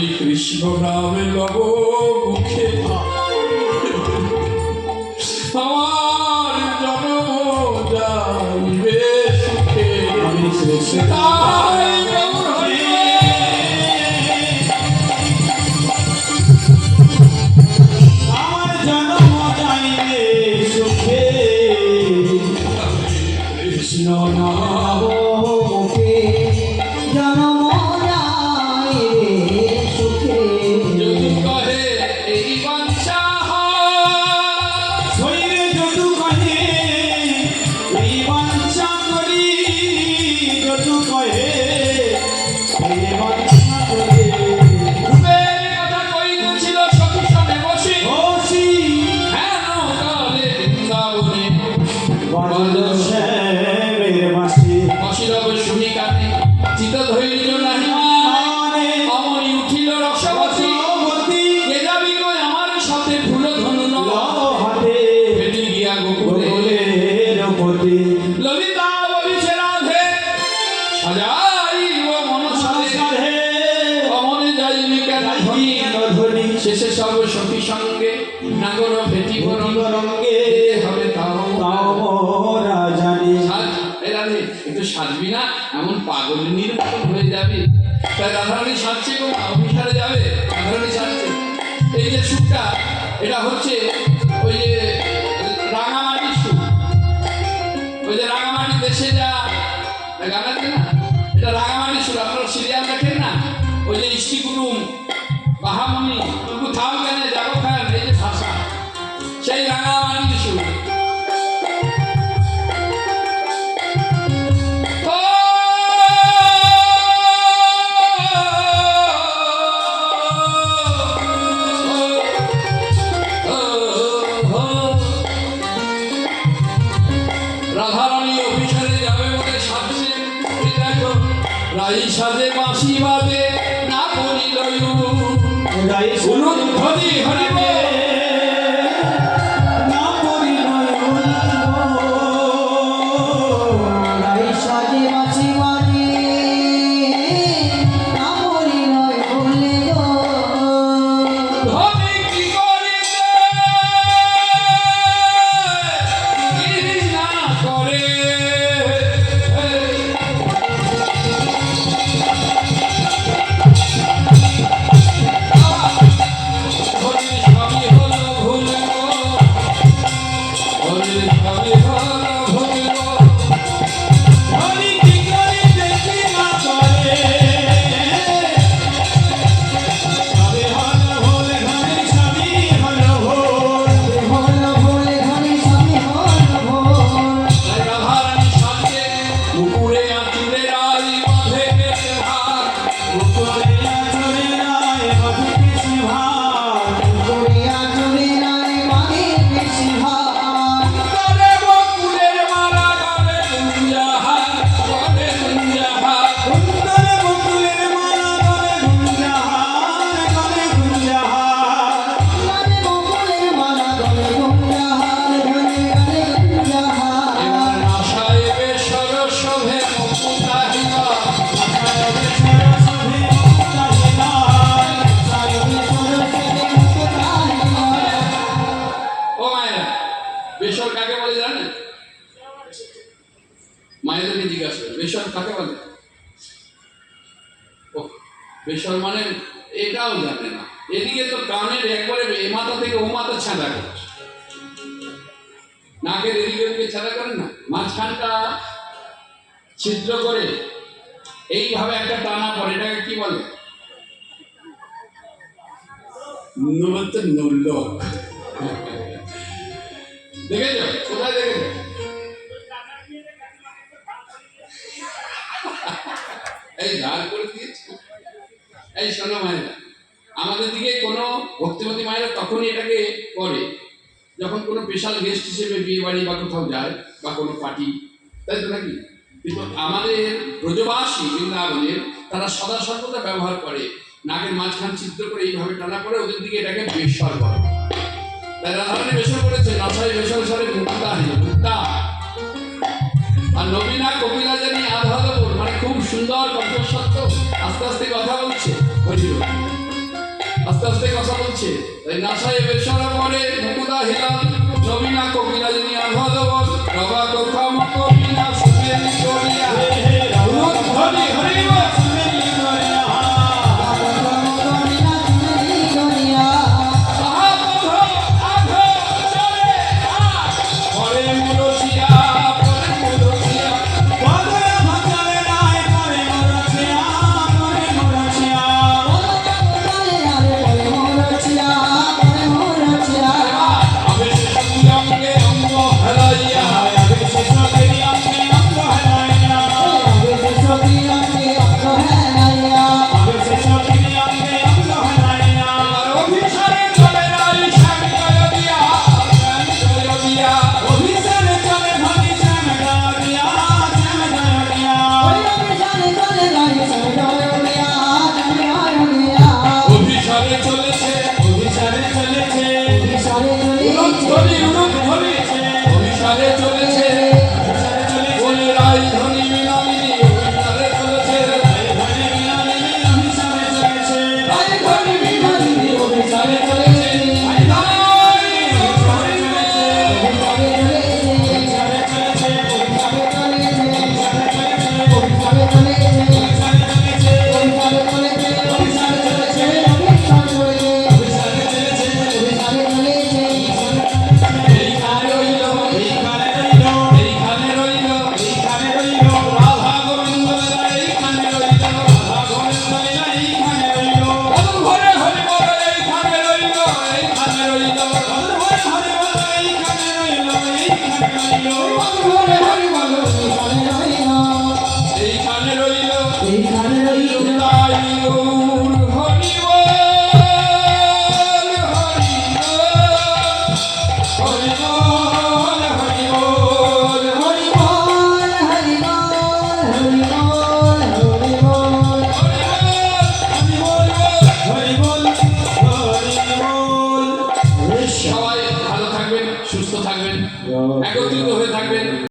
বলি কৃষ্ণ নামে লব মুখে আমার জন্ম যাইবে সুখে আমি শ্রেষ্ঠ তাই গৌর হইবে। আমার জন্ম যাইবে সুখে কৃষ্ণ নাম মুখে জনম যায় রে সুখে যদি কহে এই বাঞ্ছা হয়, শরীরে যদু কহে এই বাঞ্ছা করি যদু কহে এই বাঞ্ছা করি রূপের কথা কইতেছিল সখী সনে বসি বসি হেন কালে বৃন্দাবনে বন্ধ শ্যামের বাসি বসিরব শুনি কানে চিত ধৈর্য নাহি মানে অমনি উঠিল রসবতী সবতী কে যাবি গো আমার সাথে ফুল ধনু লও হাতে ভেটি গিয়া গোকুলে গোকুলের পতি ললিতা বলিছে রাধে সাজাই ও মন সাধে সাধে অমনে যাইবি কেন ধনী ধনী শেষে সব সখী সঙ্গে নাগর ভেটি বরঙ্গ রঙ্গে হবে তাও তাও মোরা জানি সাজ এই রাধে একটু সাজবি না এমন পাগলিনীর মতন হয়ে যাবে তাই রাধারানী সাজছে গো অভিসারে যাবে রাধারানী সাজছে এই যে সুরটা এটা হচ্ছে ওই যে রাঙামাটির সুর ওই যে রাঙামাটি দেশে যা গান আছে না এটা রাঙামাটির সুর আপনারা সিরিয়াল দেখেন না ওই যে ইষ্টি কুটুম বাহামনি তুকু থাও কেন যাবো খান এই যে ভাষা সেই রাঙামাটির সুর রাধারানী অভিসারে যাবে বলে সাজছে এই দেখো রাই সাজে বাঁশি বাজে না করিল গাই হরি হরিব না করিল রাই সাজে বাঁশি বাজে না বলি নয় বললে গো ধনী কি করিতে কি না করে হরির সবই হলো ভুল গো, হরির সবই হলো ভুল গো। হরি কি করিতে কি না করে সবে হল ভোল ঘরে সবই হল ভোল হল ভোলে ঘরে স্বামী হল ভোল তাই রাধারানী সাজে পুকুরে আঁচুরে রাই বাঁধে গেছে ভার উপরে চলে যায় মধুকে সিভার করিয়া চলে নাই মাগে বেশি ভার করে বকুলের মালা গলে গুঞ্জাহার গলে গুঞ্জাহার সুন্দর বকুলের মালা গলে গুঞ্জাহার গলে গুঞ্জাহার মানে বকুলের মালা গলে গুঞ্জাহার ধরে গলে গুঞ্জাহার এবার আশায় বেসর শোভে মুকুতাহিবা সরস্বতী মুক্তাহিনা ও মায়েরা বেসর কাকে বলে জানেন মায়েদেরকে জিজ্ঞাসা করে বেসর কাকে বলে ও বেসর মানে এটাও জানে না এদিকে তো কানের একবারে এ মাথা থেকে ও মাথা ছাঁদা করছে নাকের এদিকে ওদিকে ছাঁদা করেন না মাঝখানটা ছিদ্র করে এইভাবে একটা টানা পড়ে এটাকে কি বলে নুলতে নুল্লক দেখেছো কোথায় দেখেছো এই ধার করে দিয়েছি এই শোনো মায়েরা আমাদের দিকে কোনো ভক্তিমতী মায়েরা তখনই এটাকে করে যখন কোনো স্পেশাল গেস্ট হিসেবে বিয়ে বাড়ি বা কোথাও যায় বা কোনো পার্টি তাই তো নাকি কিন্তু আমাদের ব্রজবাসী বৃন্দাবনের তারা সদা সর্বদা ব্যবহার করে নাকের মাঝখান ছিদ্র করে এইভাবে টানা করে ওদের দিকে এটাকে বেসর বলে তাই রাধারানী বেসর করেছে নশাই বেসর সরে মুক্তা হইল মুক্তা আর নবীনা কপিলা জানি আধা মানে খুব সুন্দর কণ্ঠস্বত্ব আস্তে আস্তে কথা বলছে হরিল আস্তে আস্তে কথা বলছে তাই নাসায় বেশ্বর পরে মুকুদা হিলাল নবীনা কবিরা যিনি আভাদবন রবা কোথাম কবিনা সুমেলি করিয়া হরি হরি বল সবাই ভালো থাকবেন সুস্থ থাকবেন একত্রিত হয়ে থাকবেন